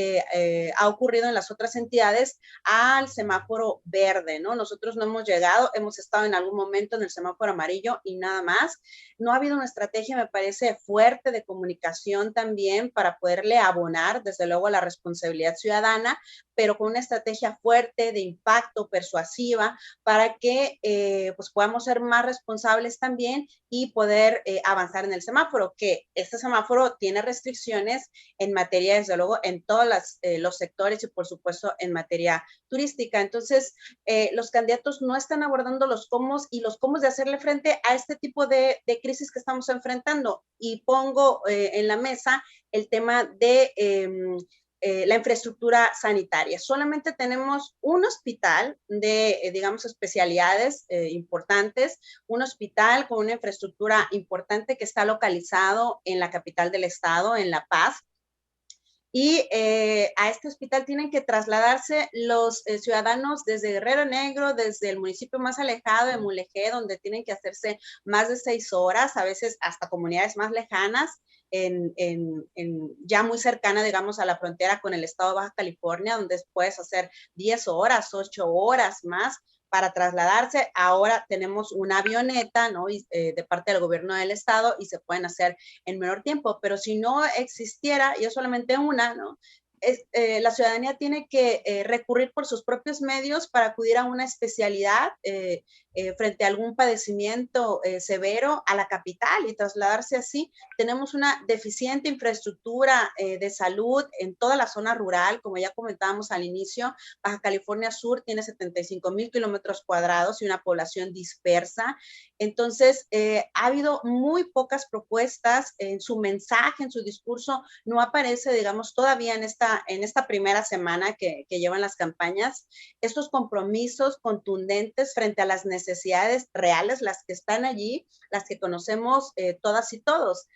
ha ocurrido en las otras entidades, al semáforo verde, ¿no? Nosotros no hemos llegado, hemos estado en algún momento en el semáforo amarillo y nada más. No ha habido una estrategia, me parece, fuerte de comunicación también para poderle abonar, desde luego, a la responsabilidad ciudadana, pero con una estrategia fuerte de impacto, persuasiva, para que pues podamos ser más responsables también y poder avanzar en el semáforo, que este semáforo tiene restricciones en materia, desde luego, en todos los sectores y, por supuesto, en materia turística. Entonces, los candidatos no están abordando los cómo y los cómo de hacerle frente a este tipo de crisis que estamos enfrentando. Y pongo en la mesa el tema de la infraestructura sanitaria. Solamente tenemos un hospital de, digamos, especialidades importantes, un hospital con una infraestructura importante que está localizado en la capital del estado, en La Paz. Y a este hospital tienen que trasladarse los ciudadanos desde Guerrero Negro, desde el municipio más alejado de Mulegé, donde tienen que hacerse más de 6 horas, a veces hasta comunidades más lejanas, ya muy cercana, digamos, a la frontera con el estado de Baja California, donde puedes hacer 10 horas, 8 horas más para trasladarse. Ahora tenemos una avioneta, ¿no? De parte del gobierno del estado y se pueden hacer en menor tiempo, pero si no existiera, y es solamente una, ¿no? La ciudadanía tiene que recurrir por sus propios medios para acudir a una especialidad frente a algún padecimiento severo a la capital y trasladarse así. Tenemos una deficiente infraestructura de salud en toda la zona rural, como ya comentábamos al inicio. Baja California Sur tiene 75,000 kilómetros cuadrados y una población dispersa. Entonces, ha habido muy pocas propuestas en su mensaje, en su discurso. No aparece, digamos, todavía en esta primera semana que llevan las campañas, estos compromisos contundentes frente a las necesidades reales, las que están allí, las que conocemos todas y todos.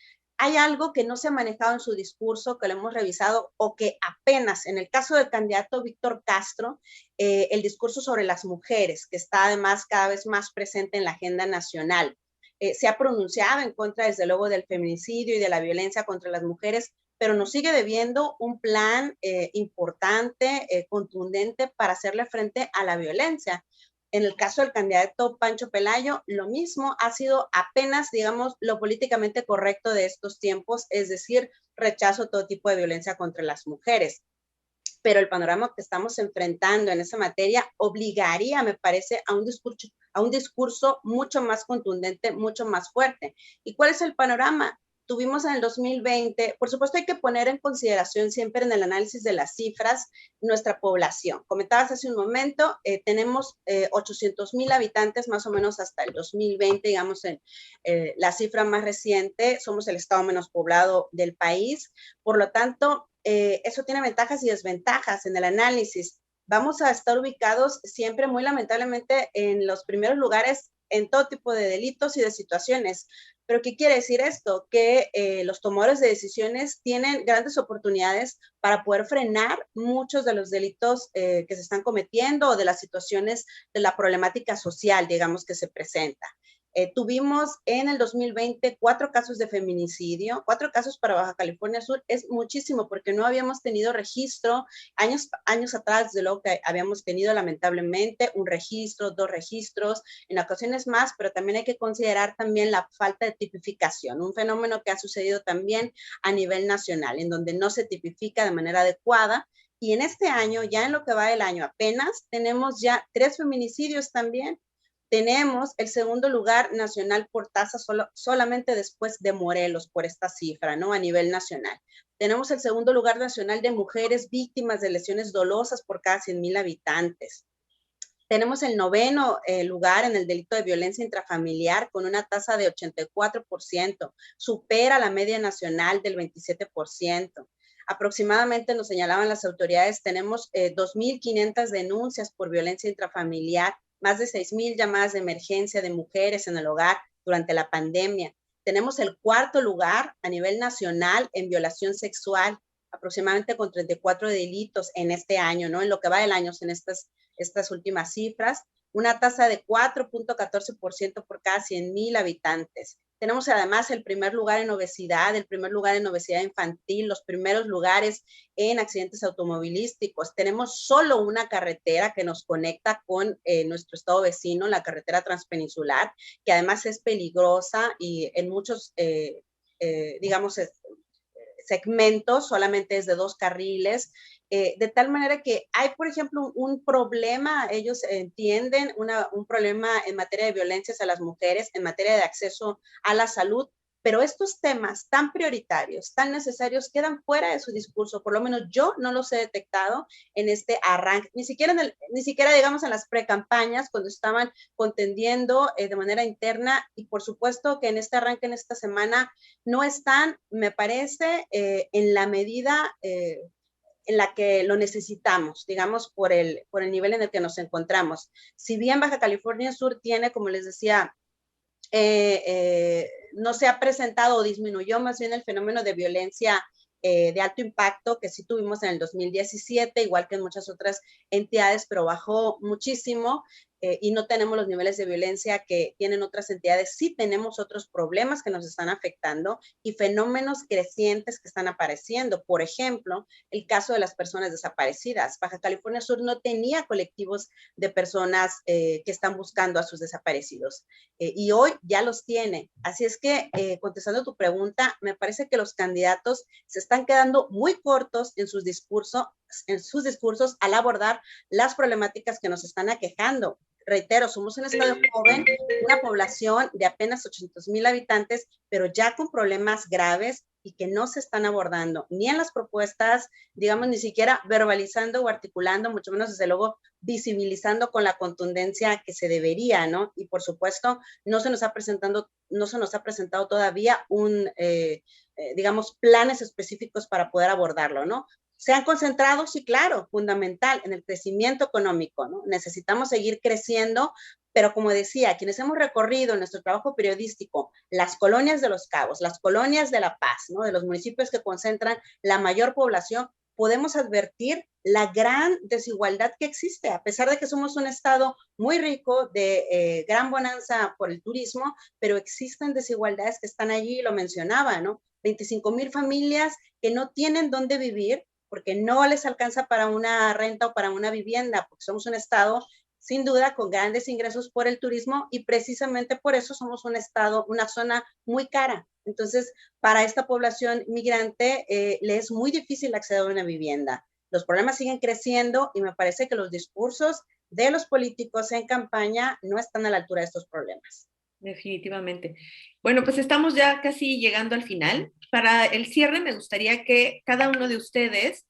Hay algo que no se ha manejado en su discurso, que lo hemos revisado, o que apenas, en el caso del candidato Víctor Castro, el discurso sobre las mujeres, que está además cada vez más presente en la agenda nacional. Se ha pronunciado en contra, desde luego, del feminicidio y de la violencia contra las mujeres, pero nos sigue debiendo un plan importante, contundente para hacerle frente a la violencia. En el caso del candidato Pancho Pelayo, lo mismo, ha sido apenas, digamos, lo políticamente correcto de estos tiempos, es decir, rechazo a todo tipo de violencia contra las mujeres. Pero el panorama que estamos enfrentando en esa materia obligaría, me parece, a un discurso mucho más contundente, mucho más fuerte. ¿Y cuál es el panorama? Tuvimos en el 2020, por supuesto hay que poner en consideración siempre en el análisis de las cifras nuestra población. Comentabas hace un momento, tenemos 800,000 habitantes más o menos hasta el 2020, digamos, la cifra más reciente, somos el estado menos poblado del país, por lo tanto, eso tiene ventajas y desventajas en el análisis. Vamos a estar ubicados siempre, muy lamentablemente, en los primeros lugares en todo tipo de delitos y de situaciones. ¿Pero qué quiere decir esto? Que los tomadores de decisiones tienen grandes oportunidades para poder frenar muchos de los delitos que se están cometiendo o de las situaciones de la problemática social, digamos, que se presenta. Tuvimos en el 2020 4 casos de feminicidio, 4 casos para Baja California Sur, es muchísimo porque no habíamos tenido registro, años atrás, de lo que habíamos tenido lamentablemente un registro, 2 registros, en ocasiones más, pero también hay que considerar también la falta de tipificación, un fenómeno que ha sucedido también a nivel nacional, en donde no se tipifica de manera adecuada. Y en este año, ya en lo que va del año apenas, tenemos ya 3 feminicidios también. Tenemos el segundo lugar nacional por tasa solamente después de Morelos, por esta cifra, ¿no? A nivel nacional. Tenemos el segundo lugar nacional de mujeres víctimas de lesiones dolosas por cada 100,000 habitantes. Tenemos el noveno lugar en el delito de violencia intrafamiliar con una tasa de 84%, supera la media nacional del 27%. Aproximadamente, nos señalaban las autoridades, tenemos 2,500 denuncias por violencia intrafamiliar, más de 6,000 llamadas de emergencia de mujeres en el hogar durante la pandemia. Tenemos el cuarto lugar a nivel nacional en violación sexual, aproximadamente con 34 delitos en este año, ¿no? En lo que va del año, en estas últimas cifras, una tasa de 4.14% por cada 100,000 habitantes. Tenemos además el primer lugar en obesidad, el primer lugar en obesidad infantil, los primeros lugares en accidentes automovilísticos. Tenemos solo una carretera que nos conecta con nuestro estado vecino, la carretera transpeninsular, que además es peligrosa y en muchos, digamos, segmentos solamente es de 2 carriles, de tal manera que hay, por ejemplo, un problema, ellos entienden un problema en materia de violencias a las mujeres, en materia de acceso a la salud, pero estos temas tan prioritarios, tan necesarios, quedan fuera de su discurso. Por lo menos yo no los he detectado en este arranque, ni siquiera digamos en las precampañas, cuando estaban contendiendo de manera interna, y por supuesto que en este arranque, en esta semana, no están, me parece, en la medida en la que lo necesitamos, digamos, por el nivel en el que nos encontramos. Si bien Baja California Sur tiene, como les decía, no se ha presentado o disminuyó más bien el fenómeno de violencia de alto impacto que sí tuvimos en el 2017, igual que en muchas otras entidades, pero bajó muchísimo. y no tenemos los niveles de violencia que tienen otras entidades, sí tenemos otros problemas que nos están afectando y fenómenos crecientes que están apareciendo. Por ejemplo, el caso de las personas desaparecidas. Baja California Sur no tenía colectivos de personas que están buscando a sus desaparecidos y hoy ya los tiene. Así es que, contestando tu pregunta, me parece que los candidatos se están quedando muy cortos en sus discursos al abordar las problemáticas que nos están aquejando. Reitero, somos un estado joven, una población de apenas 800,000 habitantes, pero ya con problemas graves y que no se están abordando ni en las propuestas, digamos, ni siquiera verbalizando o articulando, mucho menos desde luego visibilizando con la contundencia que se debería, ¿no? Y por supuesto, no se nos ha presentado todavía digamos, planes específicos para poder abordarlo, ¿no? ¿Se han concentrado? Sí, claro, fundamental, en el crecimiento económico, ¿no? Necesitamos seguir creciendo, pero como decía, quienes hemos recorrido en nuestro trabajo periodístico las colonias de Los Cabos, las colonias de La Paz, ¿no? De los municipios que concentran la mayor población, podemos advertir la gran desigualdad que existe, a pesar de que somos un estado muy rico, de gran bonanza por el turismo, pero existen desigualdades que están allí, lo mencionaba, ¿no? 25,000 familias que no tienen dónde vivir, porque no les alcanza para una renta o para una vivienda, porque somos un estado sin duda con grandes ingresos por el turismo y precisamente por eso somos un estado, una zona muy cara. Entonces, para esta población migrante le es muy difícil acceder a una vivienda. Los problemas siguen creciendo y me parece que los discursos de los políticos en campaña no están a la altura de estos problemas. Definitivamente. Bueno, pues estamos ya casi llegando al final. Para el cierre me gustaría que cada uno de ustedes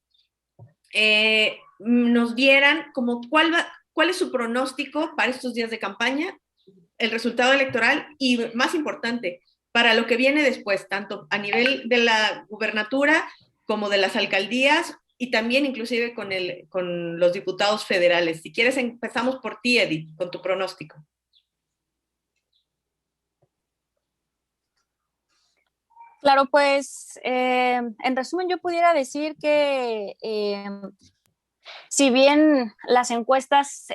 nos dieran como cuál es su pronóstico para estos días de campaña, el resultado electoral y, más importante, para lo que viene después, tanto a nivel de la gubernatura como de las alcaldías y también inclusive con los diputados federales. Si quieres, empezamos por ti, Edith, con tu pronóstico. Claro, pues en resumen yo pudiera decir que si bien las encuestas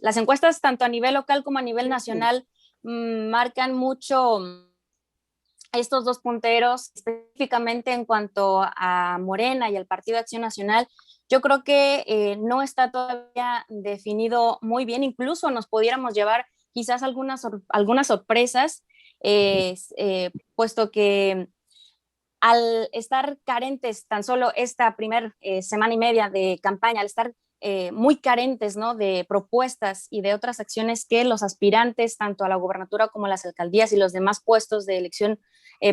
las encuestas tanto a nivel local como a nivel nacional marcan mucho estos dos punteros, específicamente en cuanto a Morena y al Partido de Acción Nacional, yo creo que no está todavía definido muy bien, incluso nos pudiéramos llevar quizás algunas sorpresas, puesto que al estar carentes tan solo esta primera semana y media de campaña, al estar muy carentes, ¿no?, de propuestas y de otras acciones que los aspirantes, tanto a la gubernatura como a las alcaldías y los demás puestos de elección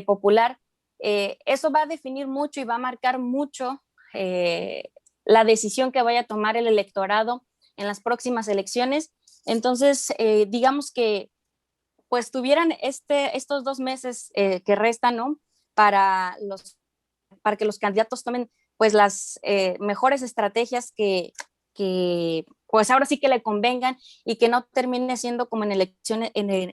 popular, eso va a definir mucho y va a marcar mucho la decisión que vaya a tomar el electorado en las próximas elecciones. Entonces, digamos que pues tuvieran estos 2 meses que restan, ¿no?, para que los candidatos tomen pues las mejores estrategias que pues ahora sí que le convengan y que no termine siendo como en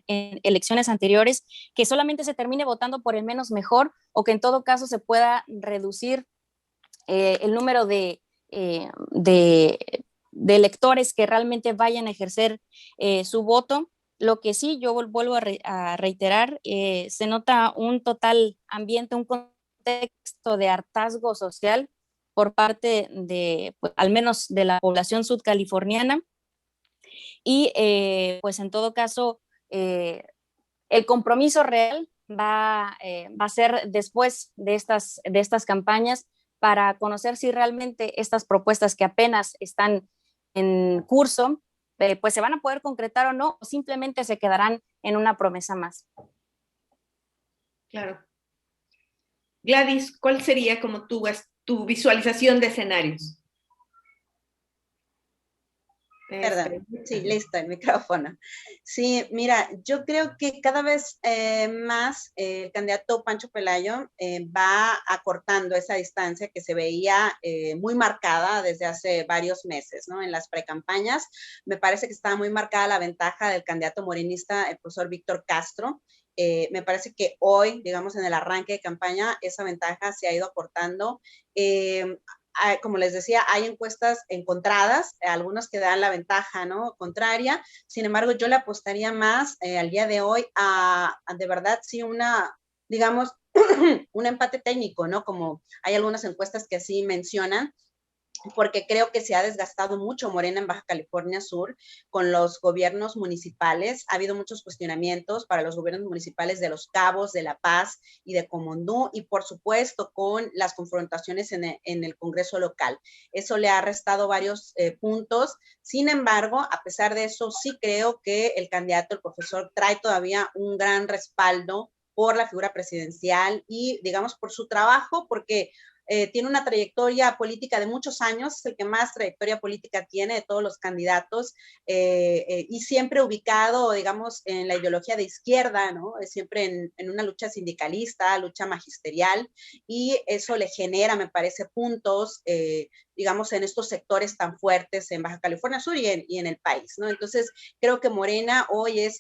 elecciones anteriores, que solamente se termine votando por el menos mejor o que en todo caso se pueda reducir el número de electores que realmente vayan a ejercer su voto. Lo que sí, yo vuelvo a reiterar, se nota un total ambiente, un contexto de hartazgo social por parte de, pues, al menos de la población sudcaliforniana. Y pues en todo caso, el compromiso real va a ser después de estas campañas para conocer si realmente estas propuestas que apenas están en curso, pues se van a poder concretar o no, o simplemente se quedarán en una promesa más. Claro. Gladys, ¿cuál sería como tu visualización de escenarios? Perdón, sí, listo, el micrófono. Sí, mira, yo creo que cada vez más el candidato Pancho Pelayo va acortando esa distancia que se veía muy marcada desde hace varios meses, ¿no? En las precampañas me parece que estaba muy marcada la ventaja del candidato morenista, el profesor Víctor Castro. Me parece que hoy, digamos, en el arranque de campaña, esa ventaja se ha ido acortando. como les decía, hay encuestas encontradas, algunos que dan la ventaja, ¿no?, contraria. Sin embargo, yo le apostaría más al día de hoy a de verdad, sí, digamos, un empate técnico, ¿no? Como hay algunas encuestas que así mencionan, porque creo que se ha desgastado mucho Morena en Baja California Sur con los gobiernos municipales. Ha habido muchos cuestionamientos para los gobiernos municipales de Los Cabos, de La Paz y de Comondú, y por supuesto con las confrontaciones en el Congreso local. Eso le ha restado varios puntos. Sin embargo, a pesar de eso, sí creo que el candidato, el profesor, trae todavía un gran respaldo por la figura presidencial y, digamos, por su trabajo, porque tiene una trayectoria política de muchos años, es el que más trayectoria política tiene de todos los candidatos, y siempre ubicado, digamos, en la ideología de izquierda, ¿no? Siempre en una lucha sindicalista, lucha magisterial, y eso le genera, me parece, puntos, digamos, en estos sectores tan fuertes en Baja California Sur y en el país, ¿no? Entonces, creo que Morena hoy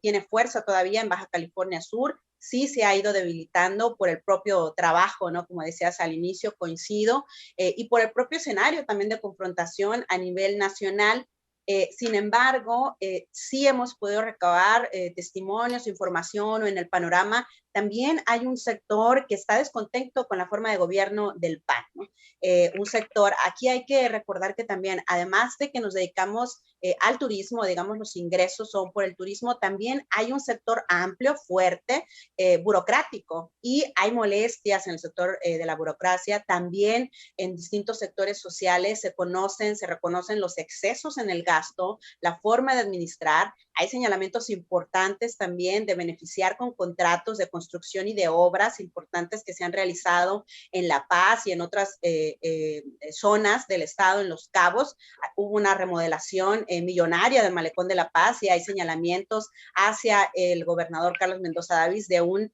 tiene fuerza todavía en Baja California Sur. Sí se ha ido debilitando por el propio trabajo, ¿no? Como decías al inicio, coincido, y por el propio escenario también de confrontación a nivel nacional. Sin embargo, sí hemos podido recabar testimonios, información o en el panorama. También hay un sector que está descontento con la forma de gobierno del PAN, ¿no? Un sector, aquí hay que recordar que también, además de que nos dedicamos al turismo, digamos, los ingresos son por el turismo, también hay un sector amplio, fuerte, burocrático, y hay molestias en el sector de la burocracia. También en distintos sectores sociales se reconocen los excesos en el gasto, la forma de administrar. Hay señalamientos importantes también de beneficiar con contratos de construcción y de obras importantes que se han realizado en La Paz y en otras zonas del estado, en Los Cabos. Hubo una remodelación millonaria del Malecón de La Paz y hay señalamientos hacia el gobernador Carlos Mendoza Davis de un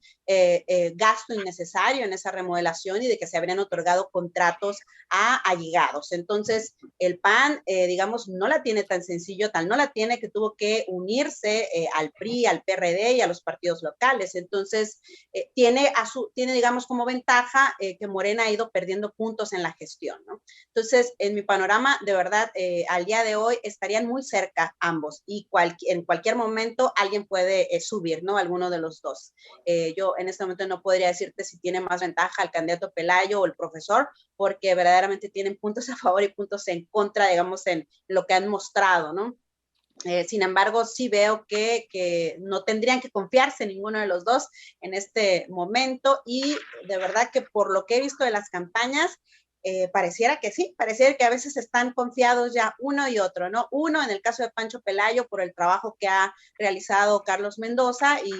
gasto innecesario en esa remodelación y de que se habrían otorgado contratos a allegados. Entonces, el PAN, digamos, no la tiene tan sencillo, no la tiene, que tuvo que unirse al PRI, al PRD y a los partidos locales. Entonces, tiene, digamos, como ventaja que Morena ha ido perdiendo puntos en la gestión, ¿no? Entonces, en mi panorama, de verdad, al día de hoy estarían muy cerca ambos y en cualquier momento alguien puede subir, ¿no? Alguno de los dos. Yo en este momento no podría decirte si tiene más ventaja el candidato Pelayo o el profesor, porque verdaderamente tienen puntos a favor y puntos en contra, digamos, en lo que han mostrado, ¿no? Sin embargo, sí veo que no tendrían que confiarse ninguno de los dos en este momento, y de verdad que por lo que he visto de las campañas, pareciera que sí, pareciera que a veces están confiados ya uno y otro, ¿no? Uno en el caso de Pancho Pelayo por el trabajo que ha realizado Carlos Mendoza y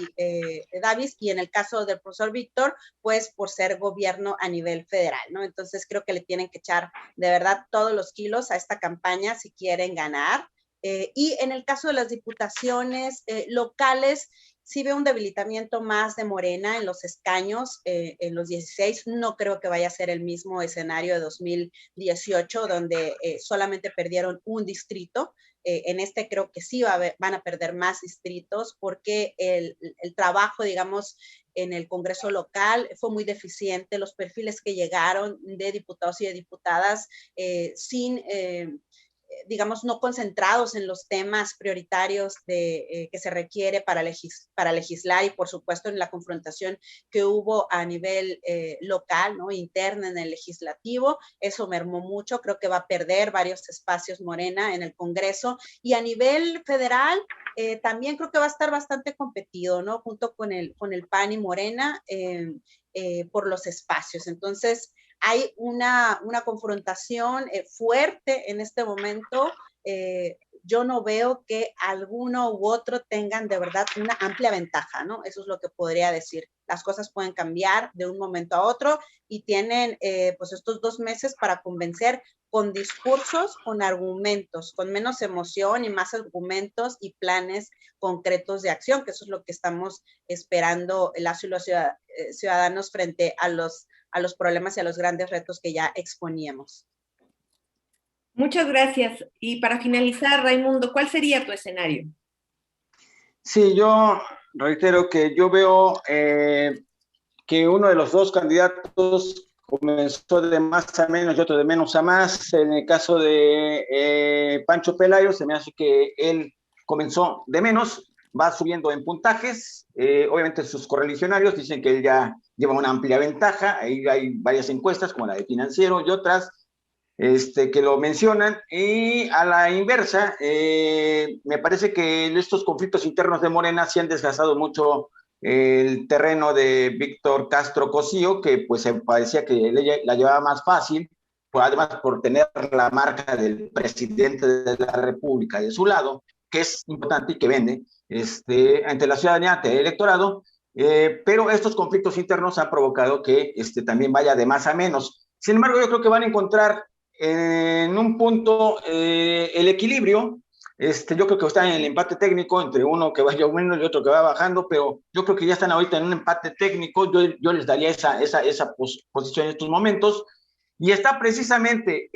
Davis, y en el caso del profesor Víctor, pues por ser gobierno a nivel federal, ¿no? Entonces creo que le tienen que echar de verdad todos los kilos a esta campaña si quieren ganar. Y en el caso de las diputaciones locales, sí veo un debilitamiento más de Morena en los escaños, en los 16. No creo que vaya a ser el mismo escenario de 2018, donde solamente perdieron un distrito. En este creo que sí van a perder más distritos, porque el trabajo, digamos, en el Congreso local fue muy deficiente. Los perfiles que llegaron de diputados y de diputadas digamos, no concentrados en los temas prioritarios que se requiere para legislar, y por supuesto en la confrontación que hubo a nivel local, ¿no? Interna en el legislativo. Eso mermó mucho. Creo que va a perder varios espacios Morena en el Congreso, y a nivel federal también creo que va a estar bastante competido, ¿no? Junto con el PAN y Morena por los espacios. Entonces, hay una confrontación fuerte en este momento. Yo no veo que alguno u otro tengan de verdad una amplia ventaja, ¿no? Eso es lo que podría decir. Las cosas pueden cambiar de un momento a otro y tienen pues estos 2 meses para convencer con discursos, con argumentos, con menos emoción y más argumentos y planes concretos de acción, que eso es lo que estamos esperando las y los ciudadanos frente a los problemas y a los grandes retos que ya exponíamos. Muchas gracias. Y para finalizar, Raimundo, ¿cuál sería tu escenario? Sí, yo reitero que yo veo que uno de los dos candidatos comenzó de más a menos y otro de menos a más. En el caso de Pancho Pelayo, se me hace que él comenzó de menos, va subiendo en puntajes. Obviamente sus correligionarios dicen que él ya lleva una amplia ventaja. Ahí hay varias encuestas, como la de Financiero y otras, que lo mencionan. Y a la inversa, me parece que estos conflictos internos de Morena sí han desgastado mucho el terreno de Víctor Castro Cosío, que pues se parecía que la llevaba más fácil, pues además por tener la marca del presidente de la República de su lado, que es importante y que vende ante la ciudadanía, ante el electorado, pero estos conflictos internos han provocado que también vaya de más a menos. Sin embargo, yo creo que van a encontrar en un punto el equilibrio. Yo creo que están en el empate técnico entre uno que vaya aumentando y otro que va bajando, pero yo creo que ya están ahorita en un empate técnico. Yo les daría esa posición en estos momentos. Y está precisamente,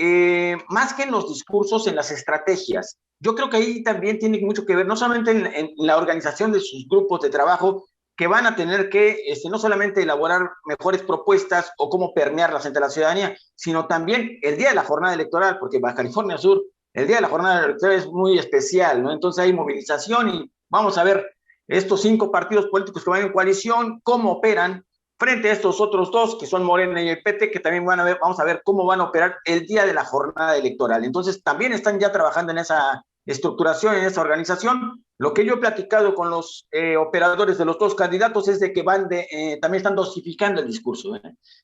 más que en los discursos, en las estrategias. Yo creo que ahí también tiene mucho que ver, no solamente en la organización de sus grupos de trabajo, que van a tener que no solamente elaborar mejores propuestas o cómo permearlas entre la ciudadanía, sino también el día de la jornada electoral, porque Baja California Sur, el día de la jornada electoral es muy especial, ¿no? Entonces hay movilización y vamos a ver estos 5 partidos políticos que van en coalición, cómo operan frente a estos otros 2, que son Morena y el PT, que también vamos a ver cómo van a operar el día de la jornada electoral. Entonces también están ya trabajando en esa estructuración, en esa organización. Lo que yo he platicado con los operadores de los 2 candidatos es de que también están dosificando el discurso.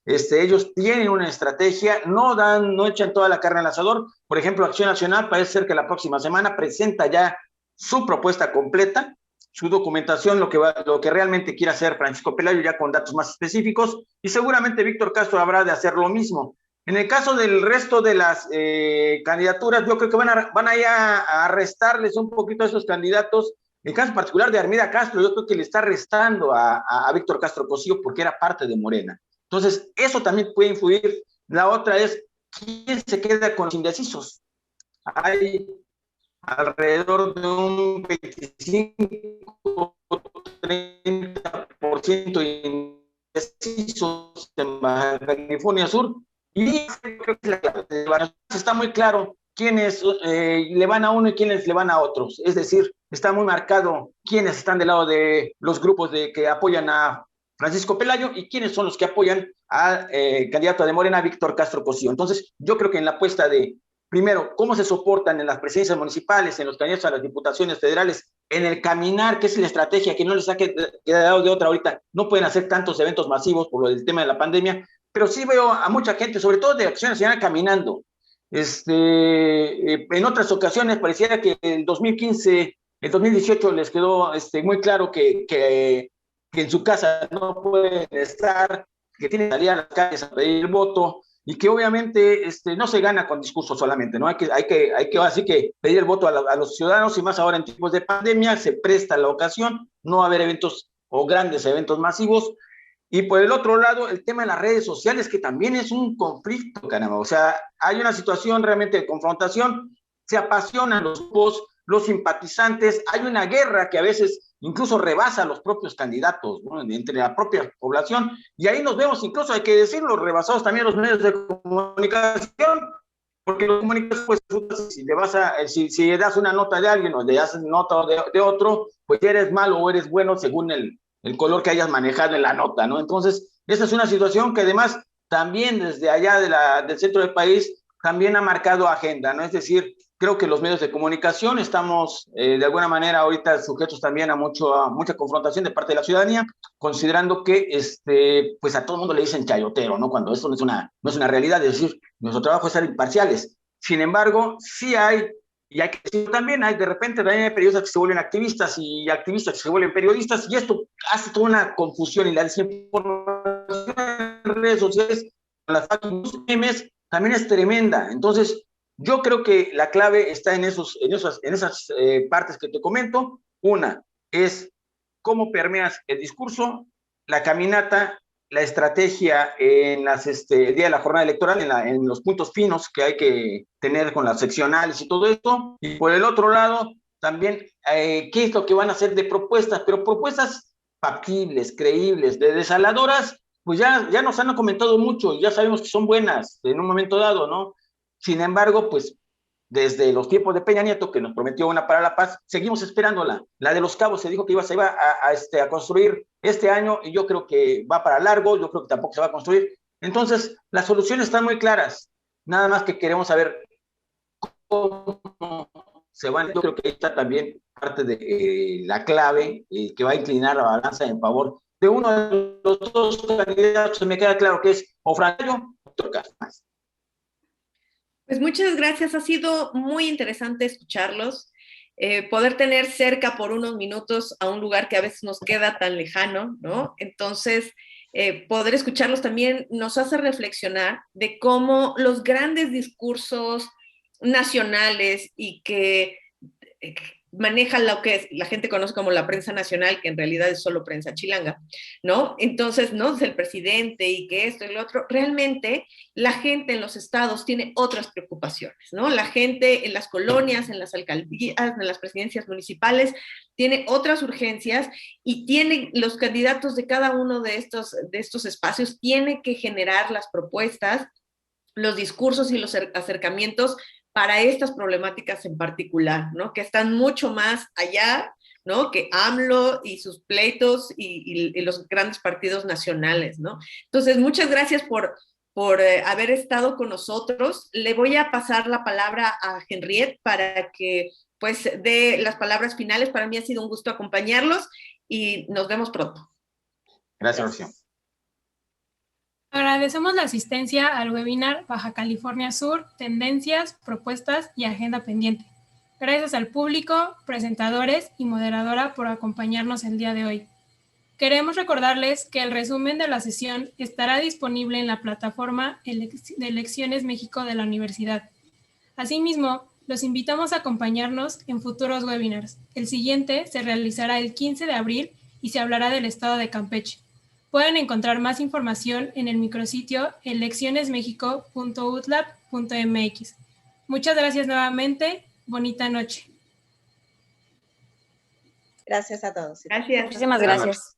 Ellos tienen una estrategia, no echan toda la carne al asador. Por ejemplo, Acción Nacional parece ser que la próxima semana presenta ya su propuesta completa, su documentación, lo que realmente quiere hacer Francisco Pelayo, ya con datos más específicos, y seguramente Víctor Castro habrá de hacer lo mismo. En el caso del resto de las candidaturas, yo creo que van a restarles un poquito a esos candidatos. En el caso particular de Armida Castro, yo creo que le está restando a Víctor Castro Cosío porque era parte de Morena. Entonces, eso también puede influir. La otra es, ¿quién se queda con los indecisos? Hay alrededor de un 25-30% indecisos en Baja California Sur. Y creo que está muy claro quiénes le van a uno y quiénes le van a otros. Es decir, está muy marcado quiénes están del lado de los grupos que apoyan a Francisco Pelayo y quiénes son los que apoyan al candidato de Morena, Víctor Castro Cosío. Entonces, yo creo que en la apuesta de, primero, cómo se soportan en las presidencias municipales, en los candidatos a las diputaciones federales, en el caminar, que es la estrategia que no les ha quedado de otra ahorita. No pueden hacer tantos eventos masivos por el tema de la pandemia, pero sí veo a mucha gente, sobre todo de Acción Nacional, caminando. En otras ocasiones pareciera que el 2015, el 2018 les quedó muy claro que en su casa no pueden estar, que tienen que salir a las calles a pedir el voto, y que obviamente no se gana con discursos solamente, ¿no? Hay que así que pedir el voto a los ciudadanos, y más ahora en tiempos de pandemia se presta la ocasión, no va a haber eventos o grandes eventos masivos. Y por el otro lado, el tema de las redes sociales, que también es un conflicto, caramba. O sea, hay una situación realmente de confrontación, se apasionan los grupos, los simpatizantes, hay una guerra que a veces incluso rebasa a los propios candidatos, ¿no? Entre la propia población, y ahí nos vemos, incluso hay que decirlo, rebasados también los medios de comunicación, porque los comunicadores, pues, si das una nota de alguien o le das nota de otro, pues ya eres malo o eres bueno según el color que hayas manejado en la nota, ¿no? Entonces, esa es una situación que además también desde allá del centro del país también ha marcado agenda, ¿no? Es decir, creo que los medios de comunicación estamos de alguna manera ahorita sujetos también a mucha confrontación de parte de la ciudadanía, considerando que pues a todo el mundo le dicen chayotero, ¿no? Cuando esto no es una realidad, es decir, nuestro trabajo es ser imparciales. Sin embargo, sí hay, y hay que decirlo también, de repente también hay periodistas que se vuelven activistas y activistas que se vuelven periodistas, y esto hace toda una confusión, y la desinformación en redes sociales, con las memes, también es tremenda. Entonces, yo creo que la clave está en esas partes que te comento. Una es cómo permeas el discurso, la caminata, la estrategia en el día de la jornada electoral, en los puntos finos que hay que tener con las seccionales y todo esto. Y por el otro lado, también, ¿qué es lo que van a hacer de propuestas? Pero propuestas factibles, creíbles, de desaladoras. pues ya nos han comentado mucho, ya sabemos que son buenas en un momento dado, ¿no? Sin embargo, pues desde los tiempos de Peña Nieto, que nos prometió una para la paz, seguimos esperándola. La de Los Cabos se dijo que se iba a construir este año, y yo creo que va para largo, yo creo que tampoco se va a construir. Entonces, las soluciones están muy claras, nada más que queremos saber cómo se van. Yo creo que ahí está también parte de la clave que va a inclinar la balanza en favor de uno de los dos candidatos. Me queda claro que es o Franco o Doctor Castro. Pues muchas gracias, ha sido muy interesante escucharlos, poder tener cerca por unos minutos a un lugar que a veces nos queda tan lejano, ¿no? Entonces, poder escucharlos también nos hace reflexionar de cómo los grandes discursos nacionales y que maneja lo que la gente conoce como la prensa nacional, que en realidad es solo prensa chilanga, ¿no? Entonces, ¿no? Es el presidente y que esto y lo otro. Realmente, la gente en los estados tiene otras preocupaciones, ¿no? La gente en las colonias, en las alcaldías, en las presidencias municipales, tiene otras urgencias y tienen los candidatos de cada uno de estos espacios, tiene que generar las propuestas, los discursos y los acercamientos para estas problemáticas en particular, ¿no? Que están mucho más allá, ¿no? Que AMLO y sus pleitos y los grandes partidos nacionales, ¿no? Entonces, muchas gracias por haber estado con nosotros. Le voy a pasar la palabra a Henriette para que, pues, dé las palabras finales. Para mí ha sido un gusto acompañarlos y nos vemos pronto. Gracias, Rocío. Agradecemos la asistencia al webinar Baja California Sur, Tendencias, Propuestas y Agenda Pendiente. Gracias al público, presentadores y moderadora por acompañarnos el día de hoy. Queremos recordarles que el resumen de la sesión estará disponible en la plataforma de Elecciones México de la Universidad. Asimismo, los invitamos a acompañarnos en futuros webinars. El siguiente se realizará el 15 de abril y se hablará del estado de Campeche. Pueden encontrar más información en el micrositio eleccionesmexico.utlab.mx. Muchas gracias nuevamente. Bonita noche. Gracias a todos. Gracias. Muchísimas gracias.